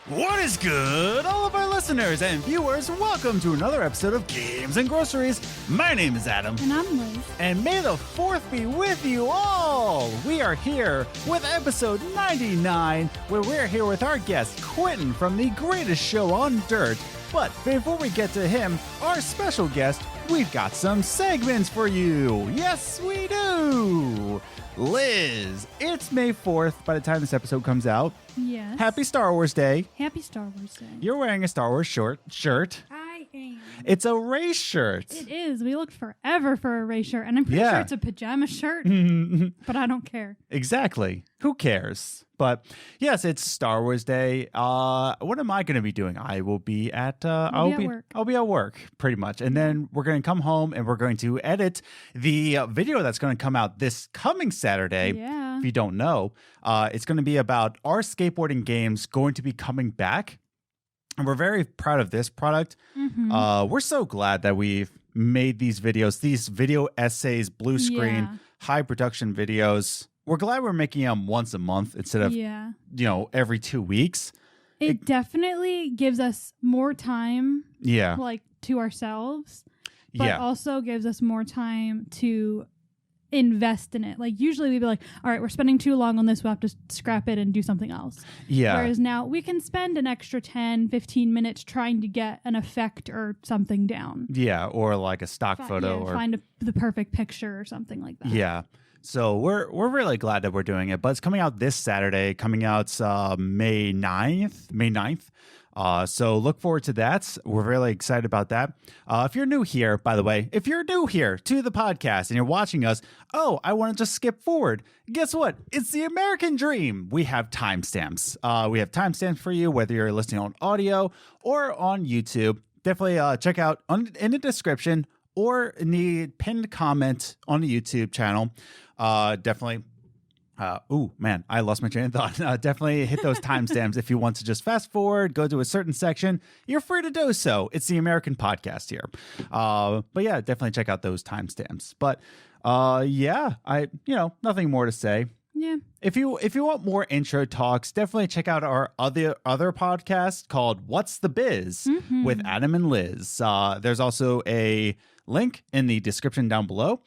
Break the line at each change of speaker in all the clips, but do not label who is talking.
What is good, all of our listeners and viewers? Welcome to another episode of Games and Groceries. My name is Adam.
And I'm Liz.
And may the 4th be with you all. We are here with episode 99, where we're here with our guest, Quentin, from the greatest show on dirt. But before we get to him, our special guest, we've got some segments for you. Yes, we do. Liz, it's May 4th by the time this episode comes out.
Yes.
Happy Star Wars Day.
Happy Star Wars Day.
You're wearing a Star Wars shirt.
I am.
It's a race shirt.
It is. We looked forever for a race shirt, and I'm pretty sure it's a pajama shirt, but I don't care.
Exactly. Who cares? But yes, it's Star Wars Day. What am I going to be doing? I will be at
work.
I'll be at work pretty much. And then we're going to come home and we're going to edit the video that's going to come out this coming Saturday.
Yeah.
If you don't know, it's going to be about our skateboarding games going to be coming back. And we're very proud of this product.
Mm-hmm.
We're so glad that we've made these videos, these video essays, blue screen, high production videos. We're glad we're making them once a month instead of, every 2 weeks.
It definitely gives us more time,
Yeah.
to ourselves, but also gives us more time to invest in it. Usually we'd be like, all right, we're spending too long on this. We'll have to scrap it and do something else.
Yeah.
Whereas now we can spend an extra 10, 15 minutes trying to get an effect or something down.
Yeah. Or like a stock photo. Or
find the perfect picture or something like that.
Yeah. So we're really glad that we're doing it, but it's coming out this Saturday, coming out May 9th. So look forward to that. We're really excited about that. If you're new here, by the way, if you're new here to the podcast and you're watching us, I want to just skip forward. Guess what? It's the American dream. We have timestamps. We have timestamps for you, whether you're listening on audio or on YouTube. Definitely check out in the description or in the pinned comment on the YouTube channel. Definitely. I lost my train of thought. Definitely hit those timestamps if you want to just fast forward, go to a certain section. You're free to do so. It's the American podcast here. But yeah, definitely check out those timestamps. But nothing more to say.
Yeah.
If you want more intro talks, definitely check out our other podcast called What's the Biz with Adam and Liz. There's also a link in the description down below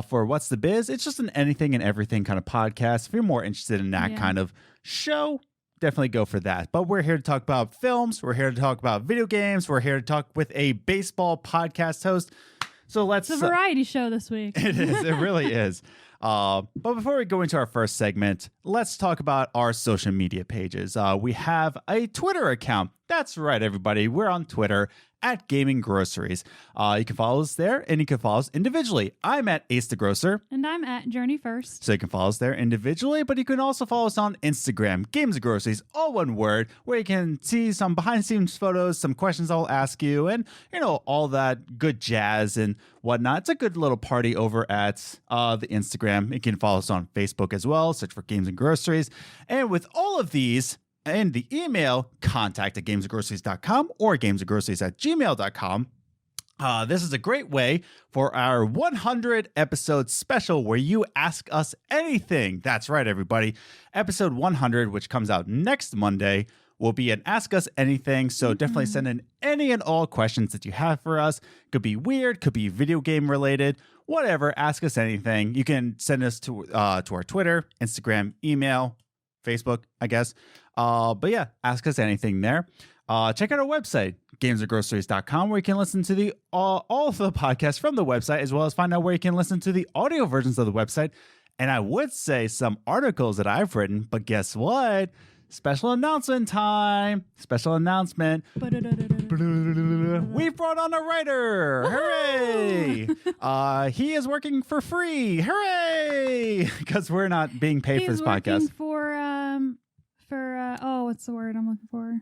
for What's the Biz. It's just an anything and everything kind of podcast. If you're more interested in that kind of show, definitely go for that. But we're here to talk about films. We're here to talk about video games. We're here to talk with a baseball podcast host. So it's
a variety show this week.
It is. It really is. But before we go into our first segment, let's talk about our social media pages. We have a Twitter account. That's right, everybody. We're on Twitter at Gaming Groceries. You can follow us there, and you can follow us individually. I'm at Ace the Grocer.
And I'm at Journey First.
So you can follow us there individually, but you can also follow us on Instagram, Games and Groceries, all one word, where you can see some behind-the-scenes photos, some questions I'll ask you, and, all that good jazz and whatnot. It's a good little party over at the Instagram. You can follow us on Facebook as well. Search for Games and Groceries. And with all of these, and the email, contact@gamesandgroceries.com or gamesandgroceries@gmail.com. This is a great way for our 100 episode special where you ask us anything. That's right, everybody. Episode 100, which comes out next Monday, will be an Ask Us Anything. So definitely send in any and all questions that you have for us. Could be weird, could be video game related, whatever. Ask us anything. You can send us to our Twitter, Instagram, email, Facebook, I guess. But yeah, ask us anything there. Check out our website, gamesandgroceries.com, where you can listen to all of the podcasts from the website, as well as find out where you can listen to the audio versions of the website. And I would say some articles that I've written, but guess what? Special announcement time. Special announcement. We brought on a writer. Hooray! He is working for free. Hooray! Because we're not being paid for this podcast.
He's working for what's the word I'm looking for?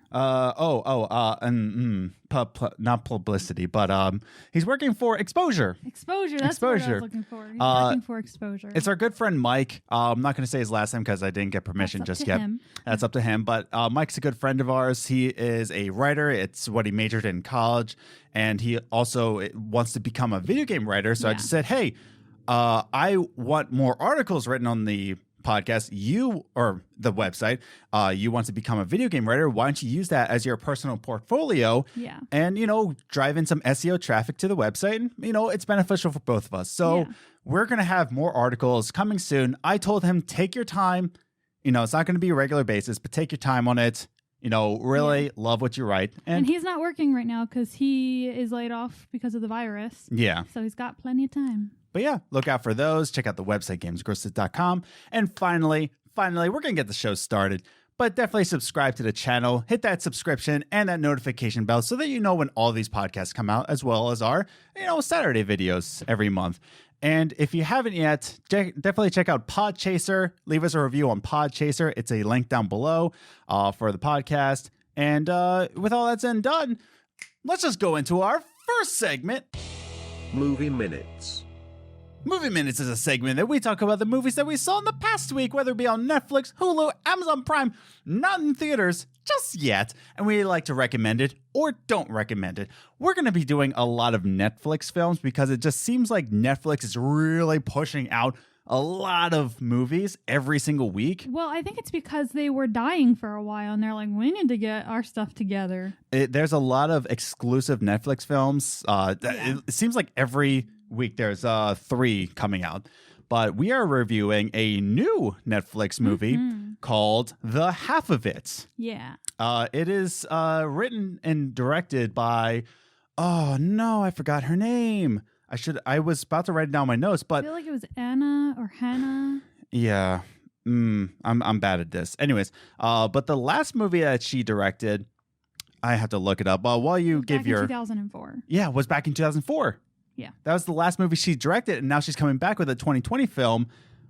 Not publicity, but he's working for exposure.
Exposure. That's what I was looking for. He's working for exposure.
It's our good friend Mike. I'm not going to say his last name because I didn't get permission just yet. That's up to him. But Mike's a good friend of ours. He is a writer. It's what he majored in college, and he also wants to become a video game writer. So I just said, hey, I want more articles written on the podcast, or the website, you want to become a video game writer, why don't you use that as your personal portfolio?
Yeah.
And, drive in some SEO traffic to the website. And, it's beneficial for both of us. So we're going to have more articles coming soon. I told him, take your time. It's not going to be a regular basis, but take your time on it. Really love what you write.
And he's not working right now because he is laid off because of the virus.
Yeah.
So he's got plenty of time.
But yeah, look out for those. Check out the website, gamesgroceries.com. And finally, we're going to get the show started. But definitely subscribe to the channel, hit that subscription and that notification bell so that you know when all these podcasts come out, as well as our, Saturday videos every month. And if you haven't yet, definitely check out Podchaser. Leave us a review on Podchaser. It's a link down below for the podcast. And with all that said and done, let's just go into our first segment.
Movie Minutes.
Movie Minutes is a segment that we talk about the movies that we saw in the past week, whether it be on Netflix, Hulu, Amazon Prime, not in theaters just yet, and we like to recommend it or don't recommend it. We're going to be doing a lot of Netflix films because it just seems like Netflix is really pushing out a lot of movies every single week.
Well, I think it's because they were dying for a while, and they're like, we need to get our stuff together.
There's a lot of exclusive Netflix films. It seems like every week there's 3 coming out. But we are reviewing a new Netflix movie called The Half of It.
Yeah.
It is written and directed by, oh no, I forgot her name. I was about to write it down in my notes, but
I feel like it was Anna or Hannah.
Yeah. I'm bad at this. Anyways, but the last movie that she directed, I have to look it up. While you give your
2004.
Yeah, it was back in 2004.
Yeah.
That was the last movie she directed, and now she's coming back with a 2020 film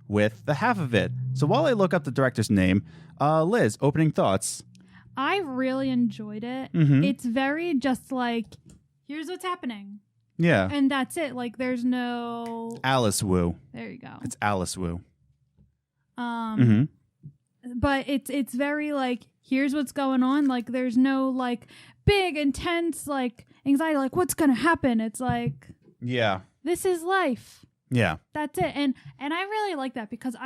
with The Half of It. So while I look up the director's name, Liz, opening thoughts.
I really enjoyed it.
Mm-hmm.
It's very just like, here's what's happening.
Yeah.
And that's it. Like, there's no...
Alice Wu.
There you go.
It's Alice Wu.
But it's very like, here's what's going on. Like, there's no like big, intense, like anxiety, like what's going to happen. It's like...
Yeah.
This is life.
Yeah.
That's it. And I really like that because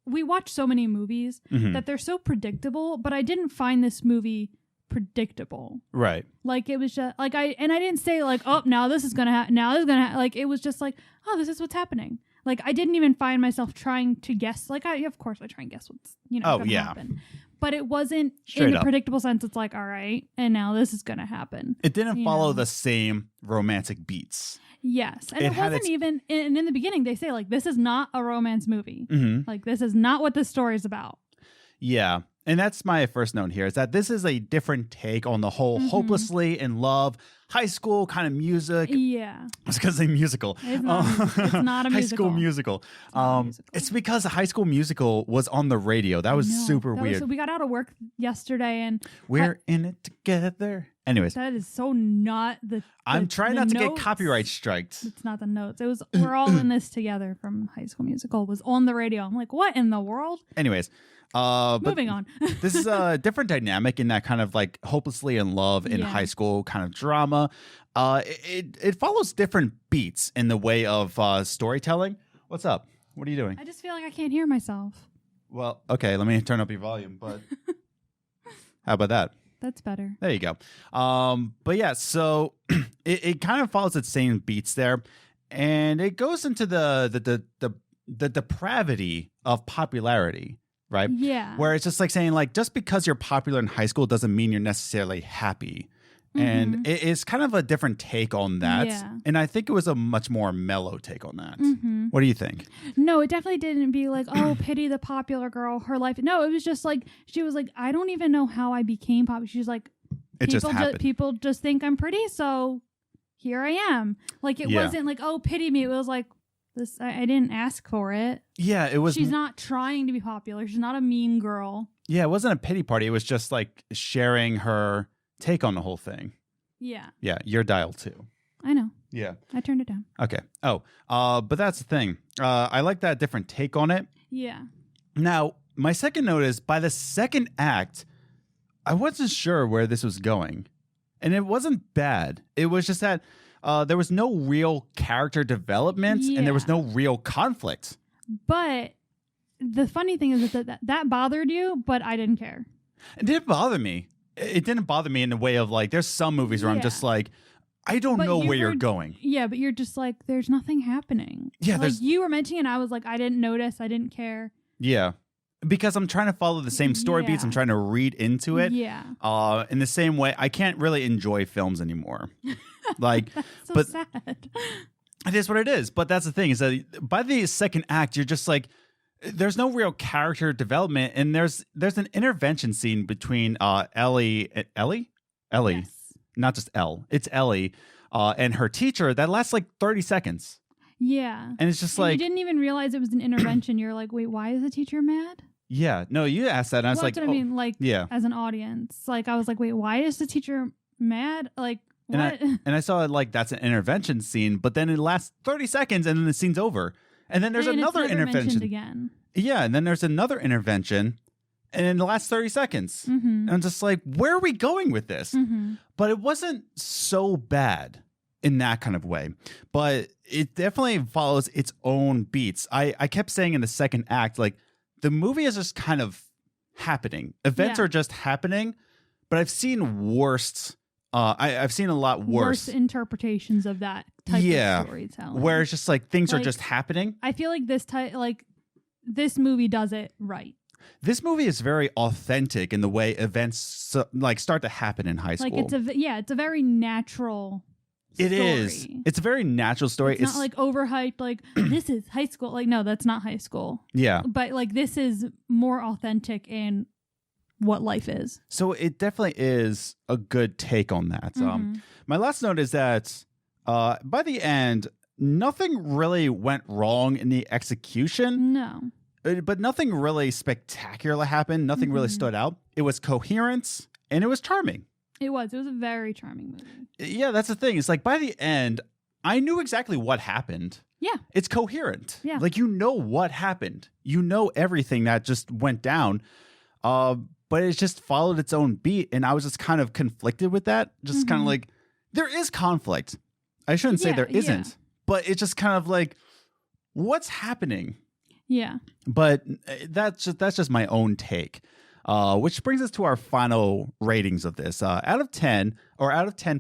we watch so many movies that they're so predictable, but I didn't find this movie predictable.
Right.
Like, it was just like I didn't say like, oh, now this is going to happen. Now this is going to like, it was just like, oh, this is what's happening. Like, I didn't even find myself trying to guess. Like, of course I try and guess what's, going to happen. But it wasn't in a predictable sense. It's like, all right, and now this is going to happen.
It didn't follow the same romantic beats.
Yes. And it wasn't even, and in the beginning, they say, like, this is not a romance movie. Like, this is not what this story is about.
Yeah. And that's my first note here, is that this is a different take on the whole hopelessly in love, high school kind of music.
Yeah.
I was going to say musical.
It's not a musical.
High School Musical. It's because the High School Musical was on the radio. That was super weird.
We got out of work yesterday and...
We're in it together. Anyways.
That is so not the
I'm trying not to get
notes.
Copyright striked.
It's not the notes. It was, we're all in this together from High School Musical. It was on the radio. I'm like, what in the world?
Anyways.
Moving on.
This is a different dynamic in that kind of like hopelessly in love in high school kind of drama. It follows different beats in the way of storytelling. What's up? What are you doing?
I just feel like I can't hear myself.
Well, okay, let me turn up your volume, but how about that?
That's better.
There you go. But yeah, so it kind of follows its same beats there, and it goes into the depravity of popularity. Right?
Yeah.
Where it's just like saying, like, just because you're popular in high school doesn't mean you're necessarily happy. And it's kind of a different take on that.
Yeah.
And I think it was a much more mellow take on that. What do you think?
No, it definitely didn't be like, oh, pity the popular girl, her life. No, it was just like, she was like, I don't even know how I became popular. She's like, people just think I'm pretty, so here I am. Like, it wasn't like, oh, pity me. It was like, I didn't ask for it.
Yeah, it was.
She's not trying to be popular. She's not a mean girl.
Yeah, it wasn't a pity party. It was just like sharing her take on the whole thing.
Yeah.
Yeah, your dial too.
I know.
Yeah.
I turned it down.
Okay. Oh, but that's the thing. I like that different take on it.
Yeah.
Now, my second note is by the second act, I wasn't sure where this was going. And it wasn't bad. It was just that there was no real character development and there was no real conflict.
But the funny thing is that bothered you, but I didn't care.
It didn't bother me. It didn't bother me in the way of like, there's some movies where I'm just like, I don't know where you're going.
Yeah, but you're just like, there's nothing happening.
Yeah,
like you were mentioning, and I was like, I didn't notice, I didn't care.
Yeah, because I'm trying to follow the same story beats. I'm trying to read into it.
Yeah.
In the same way, I can't really enjoy films anymore. Like,
that's so sad.
It is what it is. But that's the thing is that by the second act, you're just like, there's no real character development, and there's an intervention scene between Ellie,
Yes.
not just Elle, it's Ellie, and her teacher that lasts like 30 seconds.
Yeah.
And it's just
and
like,
you didn't even realize it was an intervention. You're like, wait, why is the teacher mad?
Yeah, no, you asked that, and I was like,
that's what I mean, like,
yeah.
As an audience, like, I was like, wait, why is the teacher mad? Like, what?
And I saw it like that's an intervention scene, but then it lasts 30 seconds, and then the scene's over, and then there's another
it's never
intervention
again.
Yeah, and then there's another intervention, and in the last 30 seconds,
Mm-hmm.
and I'm just like, where are we going with this?
Mm-hmm.
But it wasn't so bad in that kind of way, but it definitely follows its own beats. I kept saying in the second act, like, the movie is just kind of happening. Events are just happening, but I've seen worst. I've seen a lot worse
interpretations of that type of storytelling.
Where it's just like things are just happening.
I feel like this movie does it right.
This movie is very authentic in the way events like start to happen in high school.
Like it's a very natural story.
It is. It's a very natural story.
It's not like overhyped, like this is high school. Like, no, that's not high school.
Yeah.
But like this is more authentic in what life is.
So it definitely is a good take on that.
Mm-hmm.
My last note is that by the end, nothing really went wrong in the execution.
No.
But nothing really spectacular happened. Nothing really stood out. It was coherent and it was charming.
It was a very charming movie.
Yeah, that's the thing. It's like by the end, I knew exactly what happened.
Yeah.
It's coherent.
Yeah.
Like, you know what happened. You know everything that just went down. But it just followed its own beat. And I was just kind of conflicted with that. Just kind of like, there is conflict. I shouldn't say there isn't. Yeah. But it's just kind of like, what's happening?
Yeah.
But that's just my own take. Which brings us to our final ratings of this. Out of 10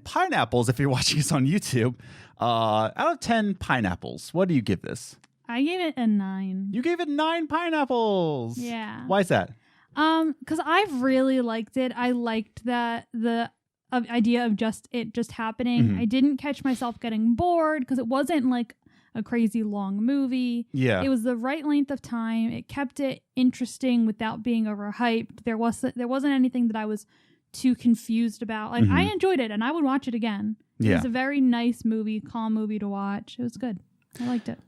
pineapples, if you're watching us on YouTube, out of 10 pineapples, what do you give this?
I gave it a 9.
You gave it 9 pineapples.
Yeah.
Why is that?
Because I've really liked it. I liked the idea of just happening.
Mm-hmm.
I didn't catch myself getting bored because it wasn't like a crazy long movie.
Yeah.
It was the right length of time. It kept it interesting without being overhyped. There wasn't anything that I was too confused about. Like, I enjoyed it and I would watch it again. It was a very nice movie, calm movie to watch. It was good. I liked it.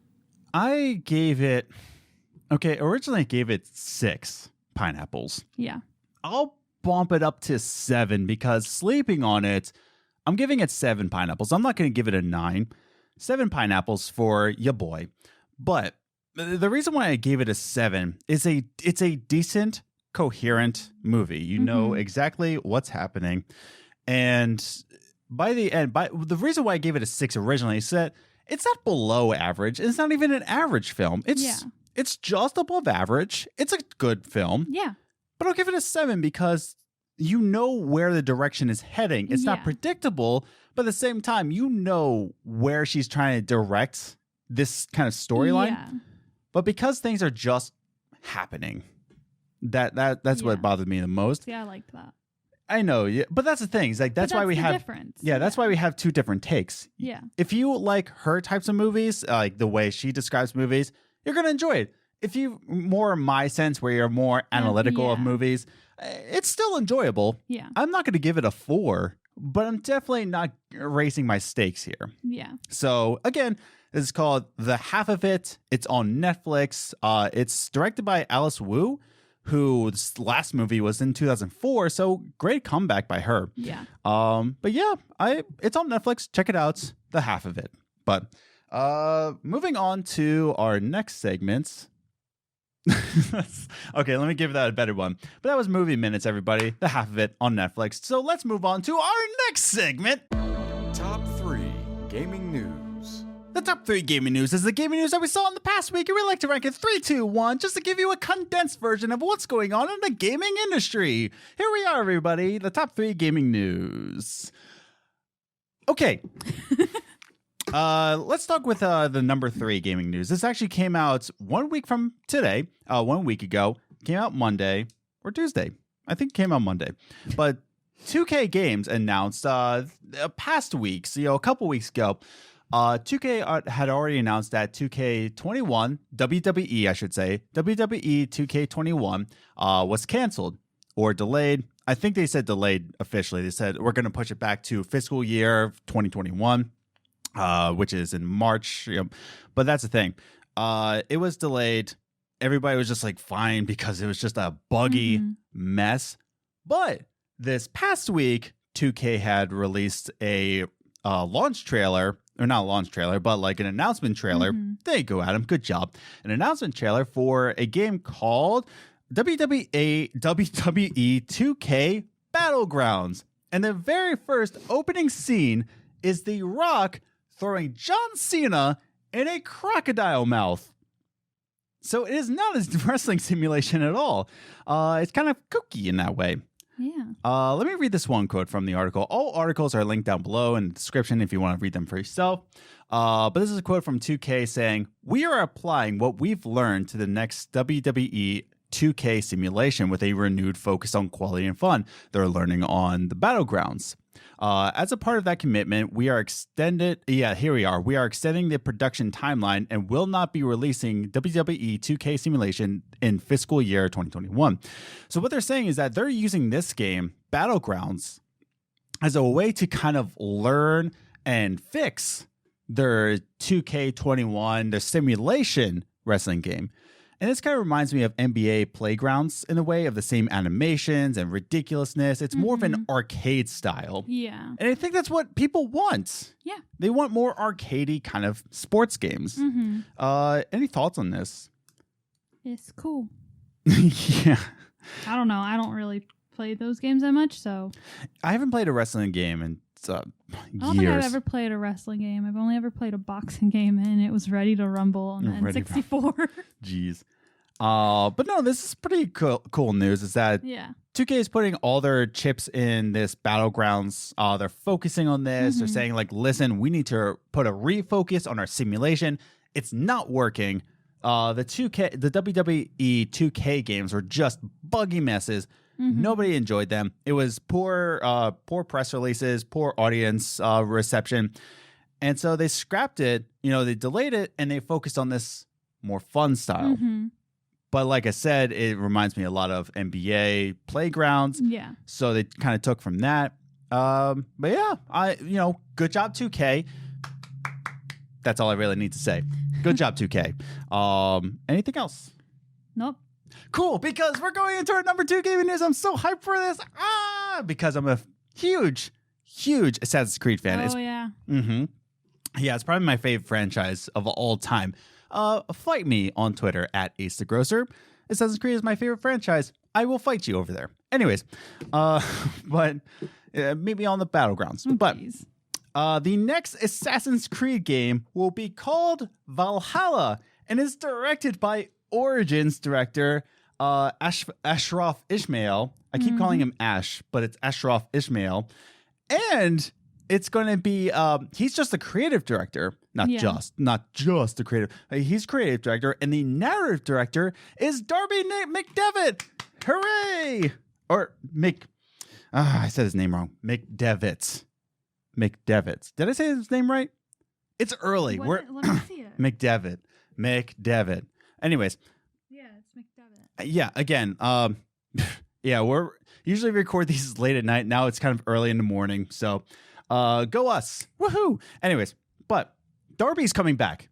I gave it, originally I gave it 6 pineapples.
Yeah.
I'll bump it up to 7 because sleeping on it, I'm giving it 7 pineapples. I'm not going to give it a 9. 7 pineapples for ya boy. But the reason why I gave it a 7 is it's a decent, coherent movie. You know exactly what's happening. And by the end, the reason why I gave it a 6 originally is that it's not below average. It's not even an average film. It's just above average. It's a good film.
Yeah.
But I'll give it a 7 because you know where the direction is heading. It's not predictable, but at the same time, you know where she's trying to direct this kind of storyline.
Yeah.
But because things are just happening, that's what bothered me the most.
Yeah, I liked that.
I know, yeah, but that's the thing. It's like that's why we have
difference.
Yeah, that's why we have 2 different takes.
Yeah.
If you like her types of movies, like the way she describes movies, you're gonna enjoy it. If you more my sense, where you're more analytical of movies, it's still enjoyable.
Yeah.
I'm not going to give it a 4, but I'm definitely not raising my stakes here.
Yeah.
So again, this is called The Half of It. It's on Netflix. It's directed by Alice Wu, whose last movie was in 2004. So great comeback by her.
Yeah.
But yeah, it's on Netflix. Check it out. The Half of It. But moving on to our next segment. Okay, let me give that a better one. But that was Movie Minutes, everybody. The Half of It on Netflix. So let's move on to our next segment.
Top 3 Gaming News.
The top 3 gaming news is the gaming news that we saw in the past week, and we like to rank it 3, 2, 1, just to give you a condensed version of what's going on in the gaming industry. Here we are, everybody, the top 3 gaming news. Okay. Let's start with the number 3 gaming news. This actually came out 1 week from today, 1 week ago. Came out Monday or Tuesday. I think it came out Monday. But 2K Games announced past weeks, a couple weeks ago, 2K had already announced that 2K21, WWE, I should say, WWE 2K21 was canceled or delayed. I think they said delayed officially. They said we're going to push it back to fiscal year 2021, which is in March. But that's the thing. It was delayed. Everybody was just like fine because it was just a buggy mess. But this past week, 2K had released a launch trailer. Or not a launch trailer, but like an announcement trailer. There you go, Adam. Good job. An announcement trailer for a game called WWE 2K Battlegrounds. And the very first opening scene is The Rock throwing John Cena in a crocodile mouth. So it is not a wrestling simulation at all. It's kind of kooky in that way.
Yeah.
Let me read this one quote from the article. All articles are linked down below in the description if you want to read them for yourself. But this is a quote from 2K saying, "We are applying what we've learned to the next WWE 2K simulation with a renewed focus on quality and fun. They're learning on the Battlegrounds. As a part of that commitment, we are extending the production timeline and will not be releasing WWE 2K simulation in fiscal year 2021. So what they're saying is that they're using this game, Battlegrounds, as a way to kind of learn and fix their 2K21, their simulation wrestling game. And this kind of reminds me of NBA Playgrounds in a way, of the same animations and ridiculousness. It's more of an arcade style.
Yeah.
And I think that's what people want.
Yeah.
They want more arcadey kind of sports games. Any thoughts on this?
It's cool.
Yeah.
I don't know. I don't really play those games that much, so.
I haven't played a wrestling game in years.
I don't think I've ever played a wrestling game. I've only ever played a boxing game, and it was Ready to Rumble on the N64.
Jeez. But no, this is pretty cool news. Is that 2K is putting all their chips in this Battlegrounds. They're focusing on this. They're saying like, listen, we need to put a refocus on our simulation. It's not working. The WWE 2K games were just buggy messes. Nobody enjoyed them. It was poor press releases, poor audience reception. And so they scrapped it, they delayed it, and they focused on this more fun style. But like I said, it reminds me a lot of NBA Playgrounds. Yeah. So they kind of took from that. But yeah, good job 2K. That's all I really need to say. Good job 2K. Anything else?
Nope.
Cool, because we're going into our number 2 gaming news. I'm so hyped for this. Because I'm a huge Assassin's Creed fan.
Yeah.
Yeah, it's probably my favorite franchise of all time. Fight me on Twitter at Ace the Grocer. Assassin's Creed is my favorite franchise. I will fight you over there. Anyways, but maybe on the Battlegrounds. But the next Assassin's Creed game will be called Valhalla and is directed by Origins director Ashraf Ismail. I keep calling him Ash, but it's Ashraf Ismail. And it's going to be, he's just a creative director, not just the creative. He's creative director, and the narrative director is Darby McDevitt. Hooray! Or I said his name wrong. McDevitt. Did I say his name right? It's early.
Let me see it.
McDevitt. Anyways.
Yeah, it's McDevitt.
Yeah, again, we're usually record these late at night. Now it's kind of early in the morning, so go us. Woohoo! Anyways, but Darby's coming back.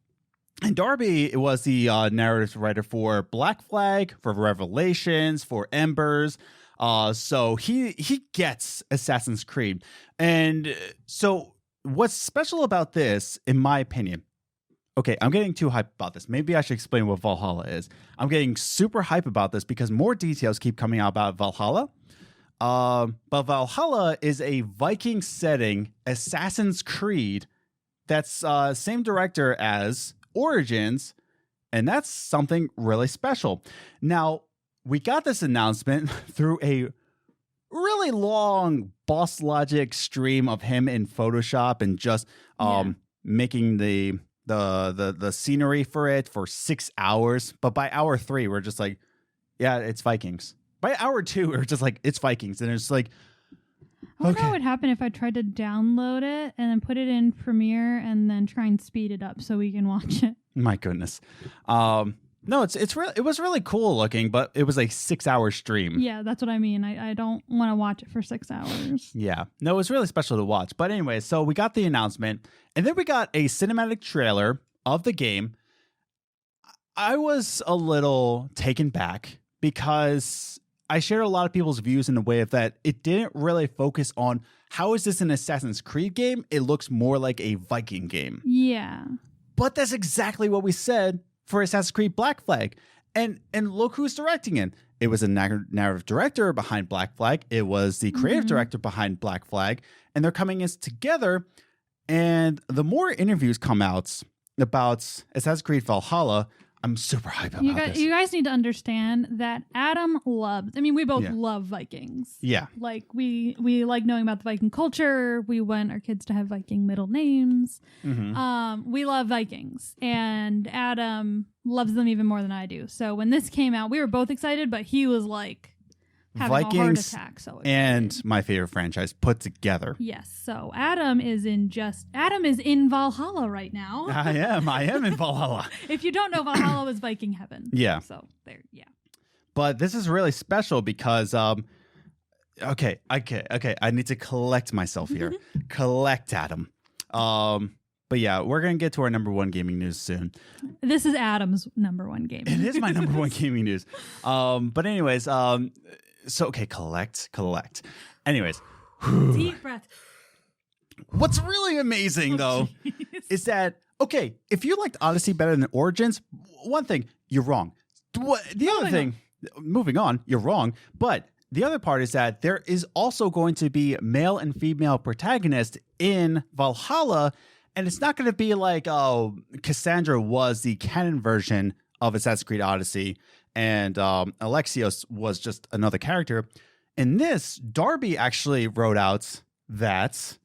And Darby was the narrative writer for Black Flag, for Revelations, for Embers. So he gets Assassin's Creed. And so what's special about this, in my opinion, okay, I'm getting too hyped about this. Maybe I should explain what Valhalla is. I'm getting super hyped about this because more details keep coming out about Valhalla. But Valhalla is a Viking setting Assassin's Creed that's same director as Origins, and that's something really special. Now, we got this announcement through a really long Boss Logic stream of him in Photoshop and just making the scenery for it for 6 hours. But by hour 3, we're just like, yeah, it's Vikings. By hour 2, we're just like, it's Vikings. And it's like,
I wonder what would happen if I tried to download it and then put it in Premiere and then try and speed it up so we can watch it.
My goodness. No, it was really cool looking, but it was a 6-hour stream.
Yeah, that's what I mean. I don't want to watch it for 6 hours.
Yeah. No, it was really special to watch. But anyway, so we got the announcement, and then we got a cinematic trailer of the game. I was a little taken back because I shared a lot of people's views in the way of that it didn't really focus on how is this an Assassin's Creed game? It looks more like a Viking game.
Yeah.
But that's exactly what we said for Assassin's Creed Black Flag. And look who's directing it. It was a narrative director behind Black Flag. It was the creative director behind Black Flag. And they're coming in together. And the more interviews come out about Assassin's Creed Valhalla, I'm super hyped about this.
You guys need to understand that Adam loves, we both love Vikings.
Yeah.
Like, we like knowing about the Viking culture. We want our kids to have Viking middle names. We love Vikings. And Adam loves them even more than I do. So when this came out, we were both excited, but he was like having a heart attack. So excited.
And my favorite franchise put together.
Yes. So Adam is in Valhalla right now.
I am in Valhalla.
If you don't know, Valhalla was Viking heaven.
Yeah.
So there, yeah.
But this is really special because, okay. I need to collect myself here. Collect Adam. But yeah, we're going to get to our number one gaming news soon.
This is Adam's number one gaming
news. It is my number one gaming news. But anyways, so, okay, collect. Anyways.
Deep breath.
What's really amazing, though, is that, okay, if you liked Odyssey better than Origins, one thing, you're wrong. Moving on, you're wrong. But the other part is that there is also going to be male and female protagonists in Valhalla, and it's not going to be like, oh, Cassandra was the canon version of Assassin's Creed Odyssey, and Alexios was just another character. In this, Darby actually wrote out that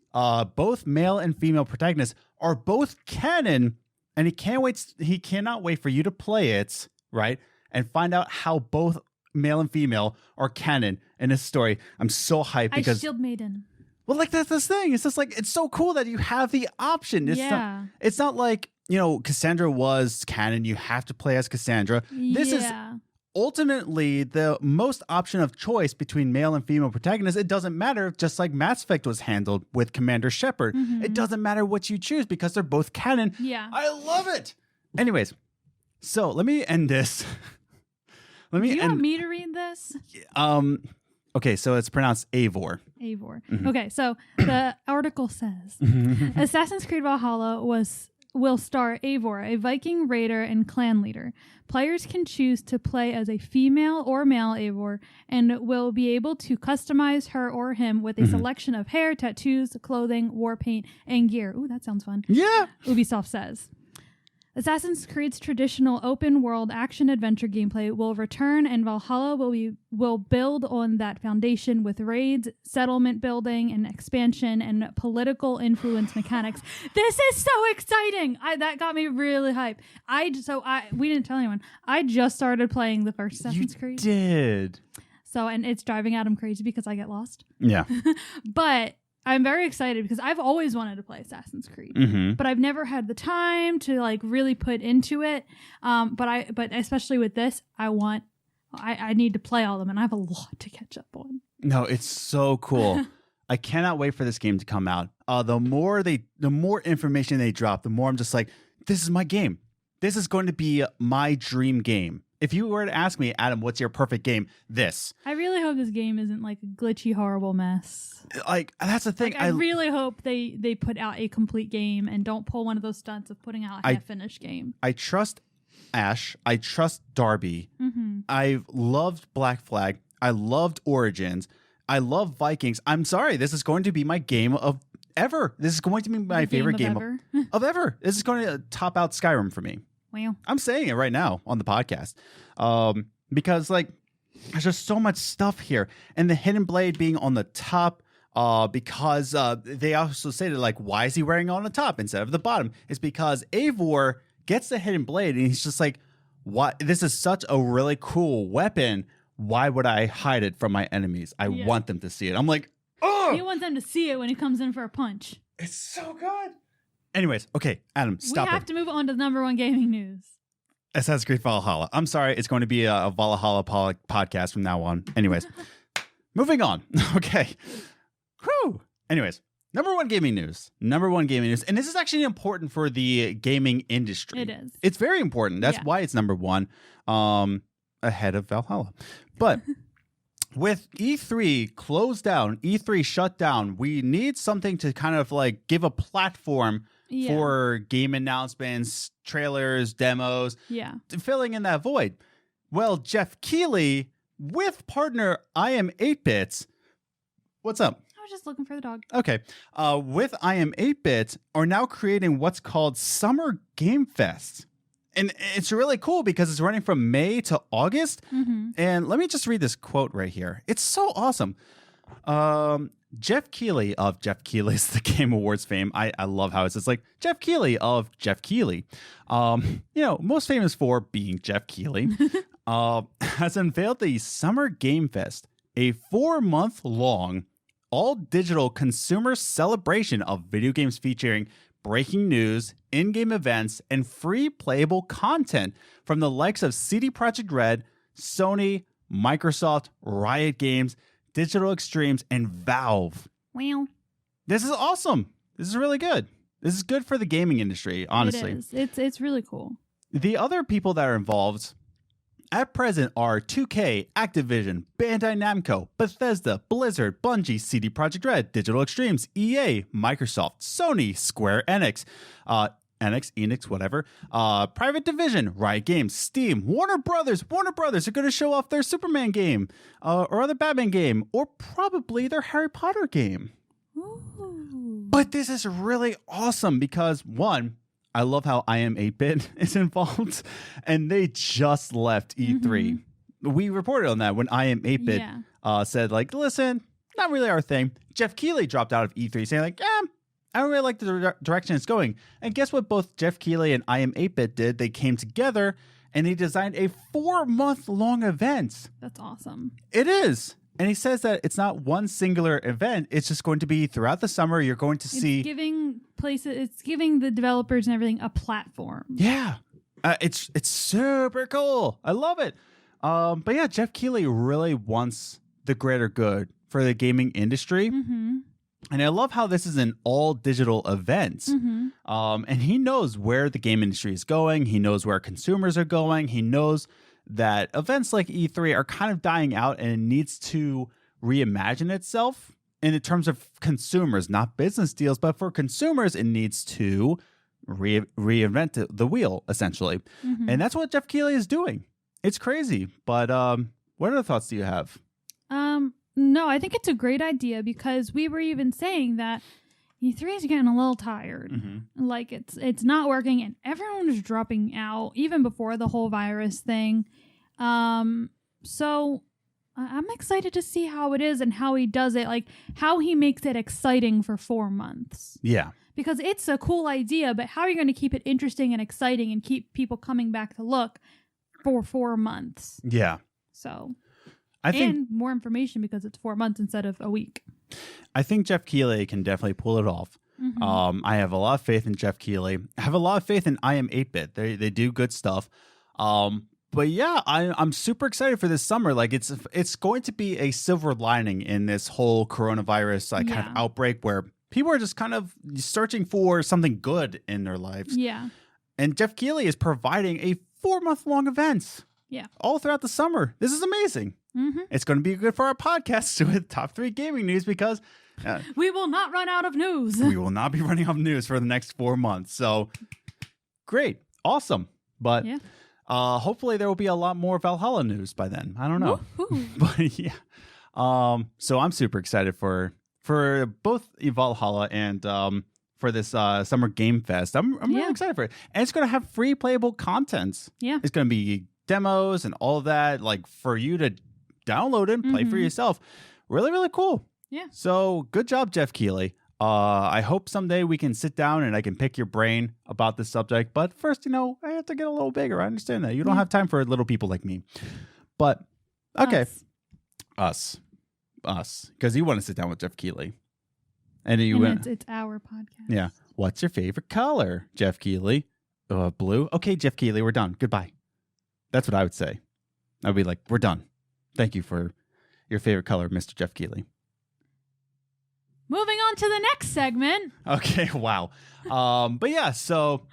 both male and female protagonists are both canon, and he cannot wait for you to play it, right? And find out how both male and female are canon in this story. I'm so hyped because
Shield Maiden.
Well, like that's this thing. It's just like it's so cool that you have the option. It's not like, Cassandra was canon. You have to play as Cassandra. This is ultimately the most option of choice between male and female protagonists. It doesn't matter, just like Mass Effect was handled with Commander Shepard. It doesn't matter what you choose because they're both canon.
Yeah.
I love it. Anyways, so let me end this.
Do you want me to read this?
Okay, so it's pronounced Eivor.
Eivor. Okay, so the article says Assassin's Creed Valhalla will star Eivor, a Viking raider and clan leader. Players can choose to play as a female or male Eivor and will be able to customize her or him with a selection of hair, tattoos, clothing, war paint, and gear. Ooh, that sounds fun.
Yeah.
Ubisoft says. Assassin's Creed's traditional open-world action-adventure gameplay will return, and Valhalla will build on that foundation with raids, settlement building, and expansion, and political influence mechanics. This is so exciting! That got me really hyped. We didn't tell anyone. I just started playing the first Assassin's Creed.
You did.
So, and it's driving Adam crazy because I get lost.
Yeah.
But I'm very excited because I've always wanted to play Assassin's Creed, but I've never had the time to like really put into it. But especially with this, I need to play all of them, and I have a lot to catch up on.
No, it's so cool. I cannot wait for this game to come out. The more information they drop, the more I'm just like, this is my game. This is going to be my dream game. If you were to ask me, Adam, what's your perfect game? This.
I really hope this game isn't like a glitchy, horrible mess.
Like, that's the thing.
Like, I really hope they put out a complete game and don't pull one of those stunts of putting out a half-finished game.
I trust Ash. I trust Darby. I loved Black Flag. I loved Origins. I love Vikings. I'm sorry. This is going to be my game of ever. This is going to be my favorite game of ever. This is going to top out Skyrim for me.
Wow.
I'm saying it right now on the podcast. Because like there's just so much stuff here. And the Hidden Blade being on the top, because they also stated like, why is he wearing it on the top instead of the bottom? It's because Eivor gets the Hidden Blade and he's just like, what? This is such a really cool weapon. Why would I hide it from my enemies? I want them to see it. I'm like, oh!
You want them to see it when he comes in for a punch.
It's so good. Anyways, okay, Adam, stop it.
We have to move on to the number one gaming news.
Assassin's Creed Valhalla. I'm sorry, it's going to be a Valhalla podcast from now on. Anyways, moving on. Okay. Whew. Anyways, number one gaming news. And this is actually important for the gaming industry.
It is.
It's very important. That's why it's number one, ahead of Valhalla. But with E3 closed down, E3 shut down, we need something to kind of like give a platform for game announcements, trailers, demos, filling in that void. Well, Geoff Keighley with partner I Am 8-Bits. What's up?
I was just looking for the dog.
Okay. With I Am 8-Bits are now creating what's called Summer Game Fest. And it's really cool because it's running from May to August. Mm-hmm. And let me just read this quote right here. It's so awesome. Geoff Keighley of Geoff Keighley's The Game Awards fame. I love how it's like Geoff Keighley of Geoff Keighley. Most famous for being Geoff Keighley, has unveiled the Summer Game Fest, a 4-month-long all-digital consumer celebration of video games featuring breaking news, in-game events, and free playable content from the likes of CD Projekt Red, Sony, Microsoft, Riot Games, Digital Extremes, and Valve.
Wow.
This is awesome. This is really good. This is good for the gaming industry, honestly.
It is. It's really cool.
The other people that are involved at present are 2K, Activision, Bandai Namco, Bethesda, Blizzard, Bungie, CD Projekt Red, Digital Extremes, EA, Microsoft, Sony, Square Enix, Enix, whatever, Private Division, Riot Games, Steam, Warner Brothers are going to show off their Superman game, or other Batman game, or probably their Harry Potter game.
Ooh.
But this is really awesome because, one, I love how I Am 8-Bit is involved, and they just left E3. Mm-hmm. We reported on that when I Am 8-Bit said, like, listen, not really our thing. Geoff Keighley dropped out of E3 saying, like, I don't really like the direction it's going. And guess what both Geoff Keighley and I Am 8-Bit did? They came together, and they designed a 4-month-long event.
That's awesome.
It is. And he says that it's not one singular event. It's just going to be throughout the summer. You're going to see
it's giving the developers and everything a platform.
Yeah. It's super cool. I love it. But yeah, Geoff Keighley really wants the greater good for the gaming industry. Mm-hmm. And I love how this is an all digital event. Mm-hmm. And he knows where the game industry is going. He knows where consumers are going. He knows that events like E3 are kind of dying out and it needs to reimagine itself in terms of consumers, not business deals, but for consumers, it needs to reinvent the wheel, essentially. Mm-hmm. And that's what Geoff Keighley is doing. It's crazy. But what other thoughts do you have?
No, I think it's a great idea because we were even saying that E3 is getting a little tired. Mm-hmm. Like it's not working and everyone is dropping out even before the whole virus thing. So I'm excited to see how it is and how he does it, like how he makes it exciting for 4 months.
Yeah.
Because it's a cool idea, but how are you going to keep it interesting and exciting and keep people coming back to look for 4 months?
Yeah.
So
I think,
and more information because it's 4 months instead of a week.
I think Geoff Keighley can definitely pull it off. Mm-hmm. I have a lot of faith in Geoff Keighley. I have a lot of faith in I Am 8-Bit. They do good stuff. But yeah, I'm super excited for this summer. Like it's going to be a silver lining in this whole coronavirus kind of outbreak where people are just kind of searching for something good in their lives.
Yeah.
And Geoff Keighley is providing a 4-month-long event.
Yeah.
All throughout the summer. This is amazing. Mm-hmm. It's going to be good for our podcast with top 3 gaming news because
we will not run out of news.
We will not be running out of news for the next 4 months. So great. Awesome. But hopefully there will be a lot more Valhalla news by then. I don't know. But yeah. So I'm super excited for for both Valhalla and for this Summer Game Fest. I'm really excited for it. And it's going to have free playable content.
Yeah.
It's going to be demos and all of that, like for you to download and play for yourself. Really, really cool.
Yeah.
So good job, Geoff Keighley. I hope someday we can sit down and I can pick your brain about this subject. But first, I have to get a little bigger. I understand that. You don't have time for little people like me. But, okay. Us. Because you want to sit down with Geoff Keighley. And
it's our podcast.
Yeah. What's your favorite color, Geoff Keighley? Blue? Okay, Geoff Keighley, we're done. Goodbye. That's what I would say. I'd be like, we're done. Thank you for your favorite color, Mr. Geoff Keighley.
Moving on to the next segment.
Okay, wow. But yeah, so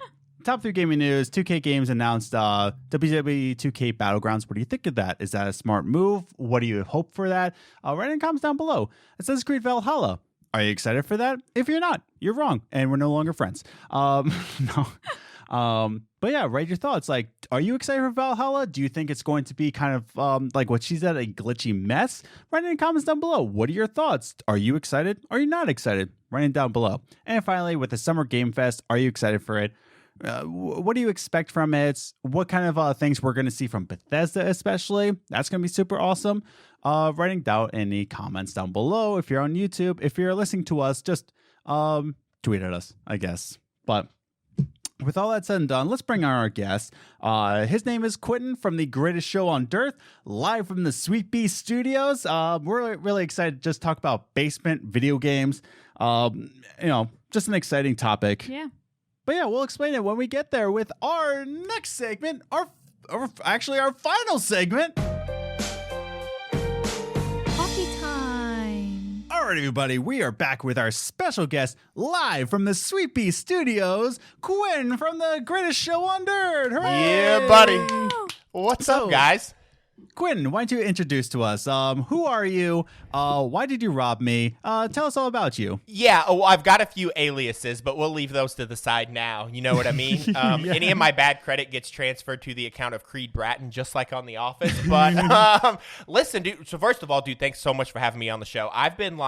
top 3 gaming news. 2K Games announced WWE 2K Battlegrounds. What do you think of that? Is that a smart move? What do you hope for that? Write in the comments down below. Assassin's Creed Valhalla. Are you excited for that? If you're not, you're wrong, and we're no longer friends. No. But yeah, write your thoughts. Like, are you excited for Valhalla? Do you think it's going to be kind of like what she said, a glitchy mess? Write in the comments down below. What are your thoughts? Are you excited? Are you not excited? Write it down below. And finally, with the Summer Game Fest, are you excited for it? What do you expect from it? What kind of things we're going to see from Bethesda, especially? That's going to be super awesome. Writing down any comments down below. If you're on YouTube, if you're listening to us, just tweet at us, I guess. But with all that said and done, let's bring on our guest. His name is Quentin from the Greatest Show on Earth, live from the Sweet Bee Studios. We're really excited to just talk about basement video games. Just an exciting topic.
Yeah.
But yeah, we'll explain it when we get there with our next segment, our final segment.
Coffee time.
All right, everybody, we are back with our special guest live from the Sweet Bee Studios, Quentin from the Greatest Show on Earth. Hooray!
Yeah, buddy. What's up, guys?
Quentin, why don't you introduce to us? Who are you? Why did you rob me? Tell us all about you.
Yeah, I've got a few aliases, but we'll leave those to the side now. You know what I mean? Any of my bad credit gets transferred to the account of Creed Bratton, just like on The Office. But listen, dude. So first of all, dude, thanks so much for having me on the show. I've been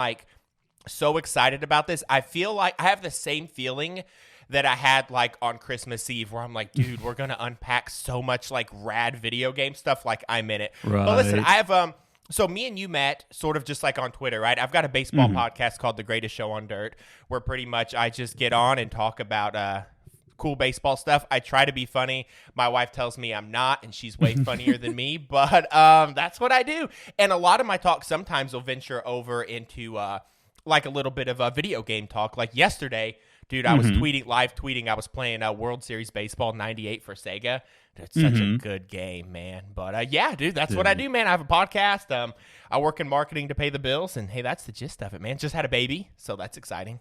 so excited about this. I feel like I have the same feeling that I had on Christmas Eve, where I'm like, dude, we're gonna unpack so much rad video game stuff. I'm in it.
Right.
But listen, I have so me and you met sort of just on Twitter, right? I've got a baseball podcast called The Greatest Show on Dirt, where pretty much I just get on and talk about cool baseball stuff. I try to be funny. My wife tells me I'm not, and she's way funnier than me, but that's what I do. And a lot of my talk sometimes will venture over into a little bit of a video game talk. Like yesterday, dude, I was live tweeting. I was playing World Series Baseball 98 for Sega. It's such a good game, man. But yeah, dude, that's what I do, man. I have a podcast. I work in marketing to pay the bills, and hey, that's the gist of it, man. Just had a baby, so that's exciting.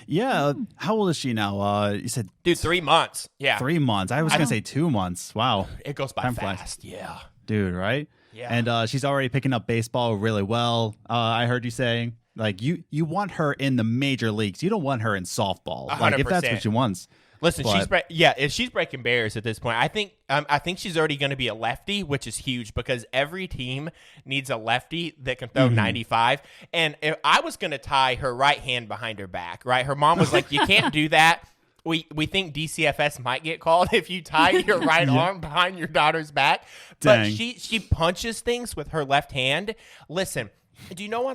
Yeah. How old is she now? You said,
dude, 3 months. Yeah,
3 months. I was gonna say 2 months. Wow,
it goes by
Time
fast.
flies.
Yeah,
dude. Right.
Yeah.
And she's already picking up baseball really well. I heard you saying. You want her in the major leagues. You don't want her in softball.
100%.
If that's what she wants.
Listen, if she's breaking barriers at this point. I think she's already going to be a lefty, which is huge because every team needs a lefty that can throw 95. And if I was going to tie her right hand behind her back, right? Her mom was like, "You can't do that. We think DCFS might get called if you tie your right arm behind your daughter's back." But she punches things with her left hand. Listen. Do you know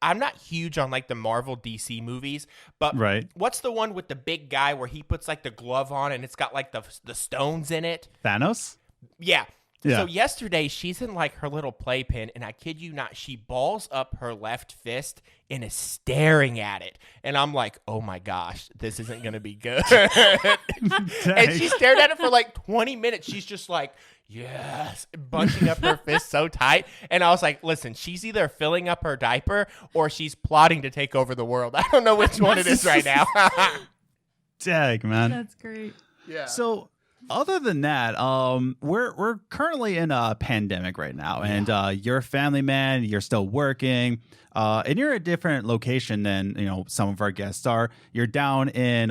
I'm not huge on the Marvel DC movies, but what's the one with the big guy where he puts the glove on and it's got the stones in it?
Thanos?
Yeah. So yesterday she's in her little playpen, and I kid you not, she balls up her left fist and is staring at it. And I'm like, oh my gosh, this isn't going to be good. And she stared at it for 20 minutes. She's just yes, bunching up her fist so tight. And I was like, listen, she's either filling up her diaper or she's plotting to take over the world. I don't know which one it is right now.
Dang, man.
That's great.
Yeah.
So other than that, we're currently in a pandemic right now, and you're a family man, you're still working, and you're at a different location than some of our guests are. You're down in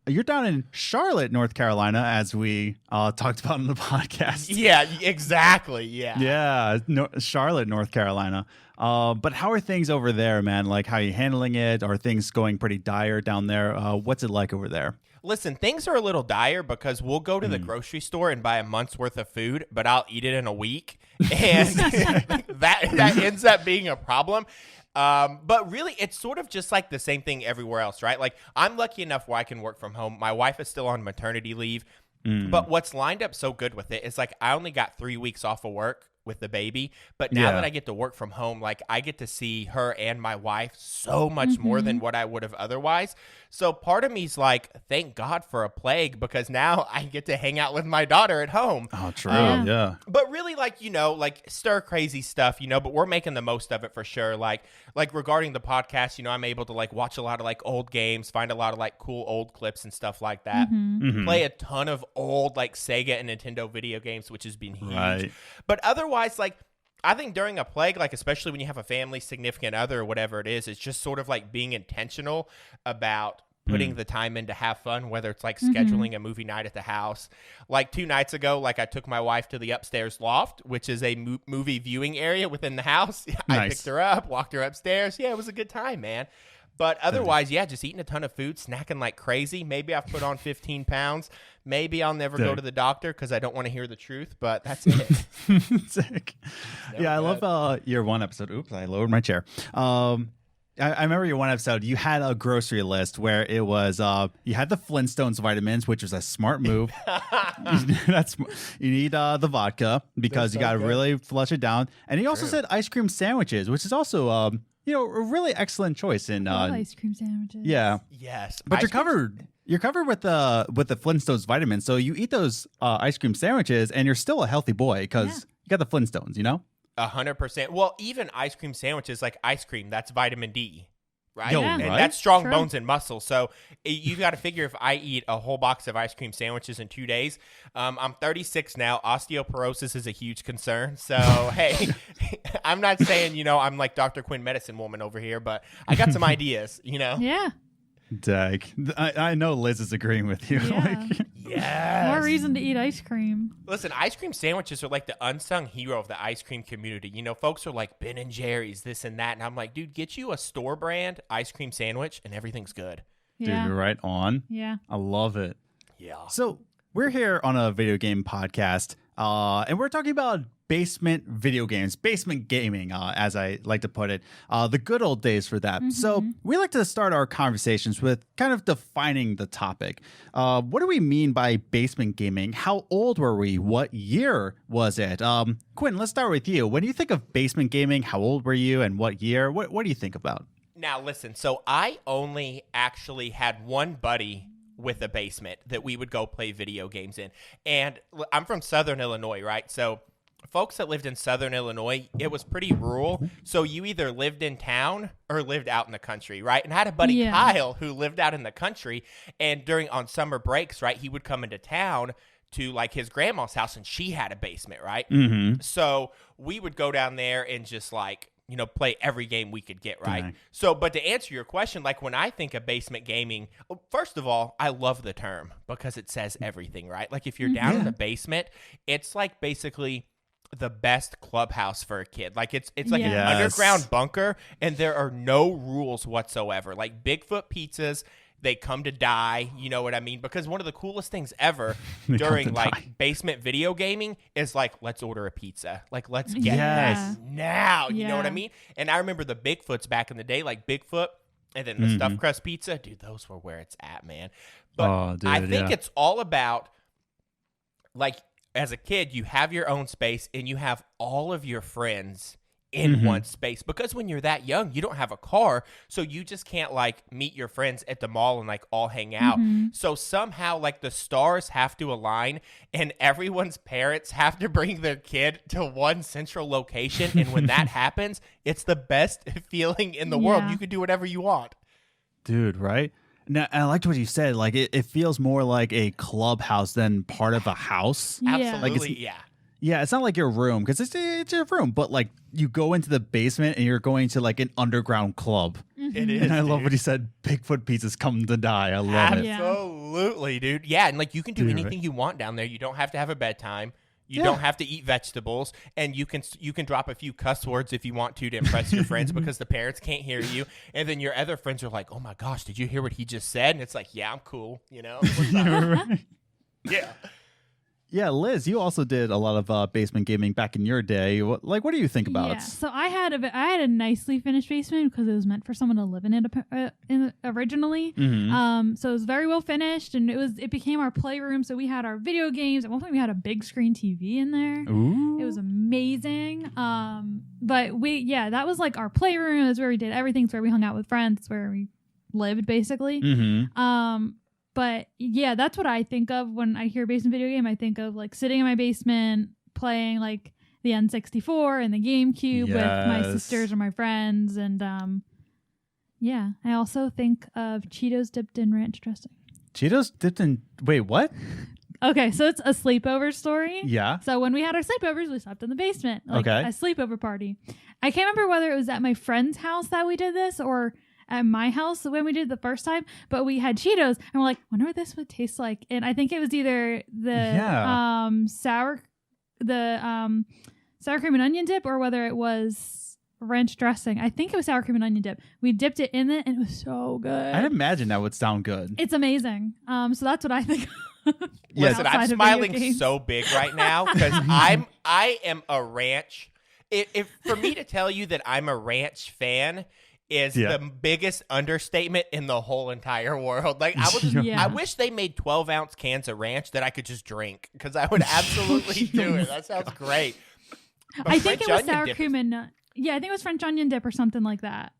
you're down in Charlotte, North Carolina, as we talked about in the podcast.
Yeah, exactly. Yeah.
Yeah, Charlotte, North Carolina. But how are things over there, man? Like, how are you handling it? Are things going pretty dire down there? What's it like over there?
Listen, things are a little dire because we'll go to the grocery store and buy a month's worth of food, but I'll eat it in a week. And that ends up being a problem. But really, it's sort of just like the same thing everywhere else, right? Like, I'm lucky enough where I can work from home. My wife is still on maternity leave. But what's lined up so good with it is, like, I only got 3 weeks off of work with the baby. But now that I get to work from home, like, I get to see her and my wife so much more than what I would have otherwise. So part of me's like, thank God for a plague, because now I get to hang out with my daughter at home.
Oh, true. Yeah.
But really, like, like stir crazy stuff, but we're making the most of it for sure. Like regarding the podcast, I'm able to like watch a lot of like old games, find a lot of like cool old clips and stuff like that. Play a ton of old like Sega and Nintendo video games, which has been huge.
Right.
But otherwise, like, I think during a plague, like, especially when you have a family, significant other, or whatever it is, it's just sort of like being intentional about putting the time in to have fun, whether it's like scheduling a movie night at the house. Like 2 nights ago, like, I took my wife to the upstairs loft, which is a movie viewing area within the house. I picked her up, walked her upstairs. Yeah, it was a good time, man. But otherwise, just eating a ton of food, snacking like crazy. Maybe I've put on 15 pounds. Maybe I'll never go to the doctor because I don't want to hear the truth, but that's it.
Sick. Yeah, I love your one episode. Oops, I lowered my chair. I remember your one episode, you had a grocery list where it was, you had the Flintstones vitamins, which was a smart move. You need the vodka because you got to really flush it down. And you also said ice cream sandwiches, which is also, a really excellent choice. In
ice cream sandwiches.
Yeah.
Yes.
But you're covered with the Flintstones vitamins. So you eat those ice cream sandwiches and you're still a healthy boy because you got the Flintstones,
100%. Well, even ice cream sandwiches, like ice cream, that's vitamin D, right?
And
that's strong bones and muscle. So you got to figure if I eat a whole box of ice cream sandwiches in 2 days, I'm 36 now. Osteoporosis is a huge concern. So, hey, I'm not saying, I'm like Dr. Quinn medicine woman over here, but I got some ideas,
Yeah.
Dag. I know Liz is agreeing with you.
Yeah.
Yes.
More reason to eat ice cream.
Listen, ice cream sandwiches are like the unsung hero of the ice cream community. Folks are like Ben and Jerry's, this and that. And I'm like, dude, get you a store brand ice cream sandwich and everything's good.
Dude, you're right on.
Yeah.
I love it.
Yeah.
So we're here on a video game podcast, and we're talking about basement video games, basement gaming, as I like to put it, the good old days for that. So we like to start our conversations with kind of defining the topic. What do we mean by basement gaming? How old were we? What year was it? Quentin, let's start with you. When you think of basement gaming, how old were you and what year? What do you think about?
Now, listen, so I only actually had one buddy with a basement that we would go play video games in. And I'm from Southern Illinois, right? So folks that lived in Southern Illinois, it was pretty rural. So you either lived in town or lived out in the country, right? And I had a buddy, Kyle, who lived out in the country. And on summer breaks, right, he would come into town to like his grandma's house and she had a basement, right? So we would go down there and just like, play every game we could get, right? So, but to answer your question, like when I think of basement gaming, first of all, I love the term because it says everything, right? Like if you're down in the basement, it's like basically the best clubhouse for a kid. Like it's like an underground bunker and there are no rules whatsoever. Like Bigfoot pizzas, they come to die, you know what I mean? Because one of the coolest things ever during like basement video gaming is like, let's order a pizza. Like, let's get this now. You know what I mean? And I remember the Bigfoots back in the day, like Bigfoot and then the stuffed crust pizza. Dude, those were where it's at, man. But I think it's all about like, as a kid, you have your own space and you have all of your friends in one space, because when you're that young, you don't have a car, so you just can't like meet your friends at the mall and like all hang out. So somehow like the stars have to align and everyone's parents have to bring their kid to one central location, and when that happens, it's the best feeling in the world. You can do whatever you want,
dude, right? Now, I liked what you said. Like it feels more like a clubhouse than part of a house.
Absolutely.
Like yeah, it's not like your room because it's your room, but like you go into the basement and you're going to like an underground club.
It is.
And I love what he said. Bigfoot pizzas come to die. I love it.
Absolutely, dude. Yeah, and like you can do anything you want down there. You don't have to have a bedtime. You don't have to eat vegetables, and you can drop a few cuss words if you want to impress your friends because the parents can't hear you. And then your other friends are like, "Oh my gosh, did you hear what he just said?" And it's like, "Yeah, I'm cool," you know. Yeah.
Yeah, Liz, you also did a lot of basement gaming back in your day. What do you think about it?
So I had a nicely finished basement because it was meant for someone to live in it originally.
Mm-hmm.
So it was very well finished, and it became our playroom. So we had our video games. At one point, we had a big screen TV in there.
Ooh.
It was amazing. But that was like our playroom. It's where we did everything. It's where we hung out with friends. It's where we lived, basically.
Mm-hmm.
But yeah, that's what I think of when I hear basement video game. I think of like sitting in my basement playing like the N64 and the GameCube with my sisters or my friends. And I also think of Cheetos dipped in ranch dressing.
Cheetos dipped in... Wait, what?
Okay, so it's a sleepover story.
Yeah.
So when we had our sleepovers, we slept in the basement. Like
okay.
A sleepover party. I can't remember whether it was at my friend's house that we did this or at my house when we did it the first time, but we had Cheetos and we're like, wonder what this would taste like. And I think it was either the sour cream and onion dip or whether it was ranch dressing. I think it was sour cream and onion dip. We dipped it in it and it was so good.
I'd imagine that would sound good.
It's amazing. So that's what I think.
Listen, I'm smiling so big right now because I am a ranch. If for me to tell you that I'm a ranch fan is the biggest understatement in the whole entire world. Like I wish they made 12-ounce cans of ranch that I could just drink because I would absolutely do it. That sounds great. But
I think it was sour cream and I think it was French onion dip or something like that.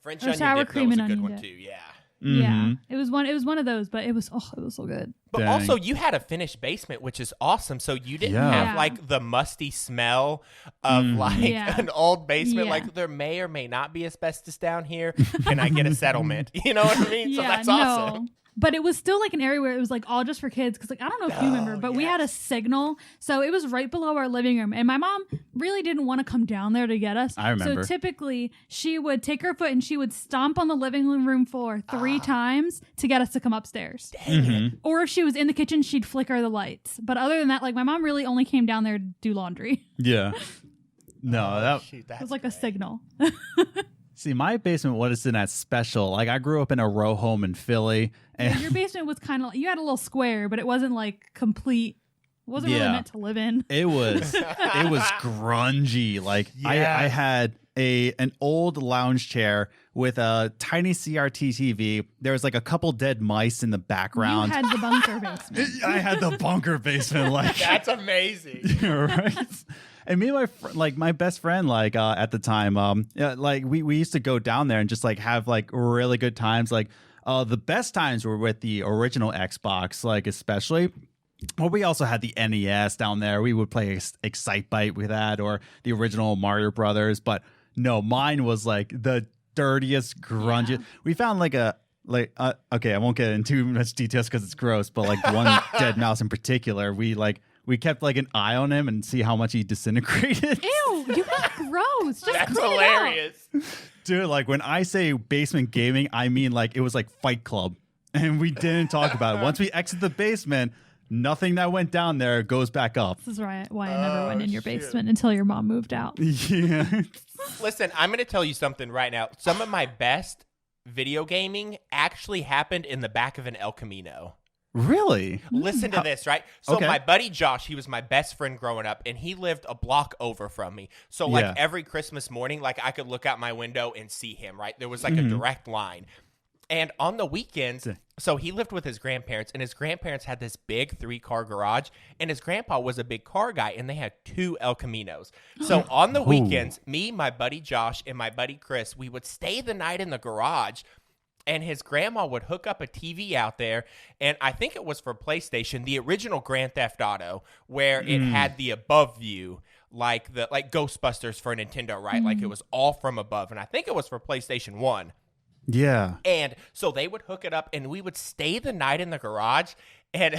French onion dip was a good one too. Yeah.
Mm-hmm.
Yeah, it was one of those, but it was so good.
But also, you had a finished basement, which is awesome. So you didn't have like the musty smell of an old basement.
Yeah.
Like there may or may not be asbestos down here. Can I get a settlement? You know what I mean? So that's awesome.
But it was still like an area where it was like all just for kids. Because like, I don't know if you remember, but we had a signal. So it was right below our living room. And my mom really didn't want to come down there to get us.
I remember.
So typically she would take her foot and she would stomp on the living room floor 3 times to get us to come upstairs.
Mm-hmm.
Or if she was in the kitchen, she'd flicker the lights. But other than that, like my mom really only came down there to do laundry.
Yeah. No,
that was like a signal. See,
my basement wasn't that special. Like, I grew up in a row home in Philly. And
your basement was kind of, you had a little square, but it wasn't like complete. It wasn't really meant to live in.
It was grungy. Like, I had an old lounge chair with a tiny CRT TV. There was like a couple dead mice in the background.
You had the bunker basement.
I had the bunker basement. Like,
that's amazing.
Right? And me and my best friend, at the time, we used to go down there and just like have like really good times. Like, the best times were with the original Xbox, like especially. Well, we also had the NES down there. We would play Excitebike with that or the original Mario Brothers. But no, mine was like the dirtiest, grungy. Yeah. We found okay, I won't get into too much details because it's gross. But like one dead mouse in particular, we kept like an eye on him and see how much he disintegrated.
Ew, you got gross. Just
that's hilarious.
Dude, like when I say basement gaming, I mean like it was like Fight Club. And we didn't talk about it. Once we exit the basement, nothing that went down there goes back up.
This is why I never went in your basement until your mom moved out.
Yeah.
Listen, I'm going to tell you something right now. Some of my best video gaming actually happened in the back of an El Camino.
Really?
Listen to this, right? So my buddy Josh, he was my best friend growing up, and he lived a block over from me. So like every Christmas morning, like I could look out my window and see him, right? There was like a direct line. And on the weekends, so he lived with his grandparents, and his grandparents had this big 3-car garage, and his grandpa was a big car guy, and they had 2 El Caminos. So on the weekends, me, my buddy Josh, and my buddy Chris, we would stay the night in the garage, and his grandma would hook up a TV out there, and I think it was for PlayStation, the original Grand Theft Auto, where it had the above view, like Ghostbusters for Nintendo, right? Like it was all from above, and I think it was for PlayStation 1.
Yeah.
And so they would hook it up, and we would stay the night in the garage, and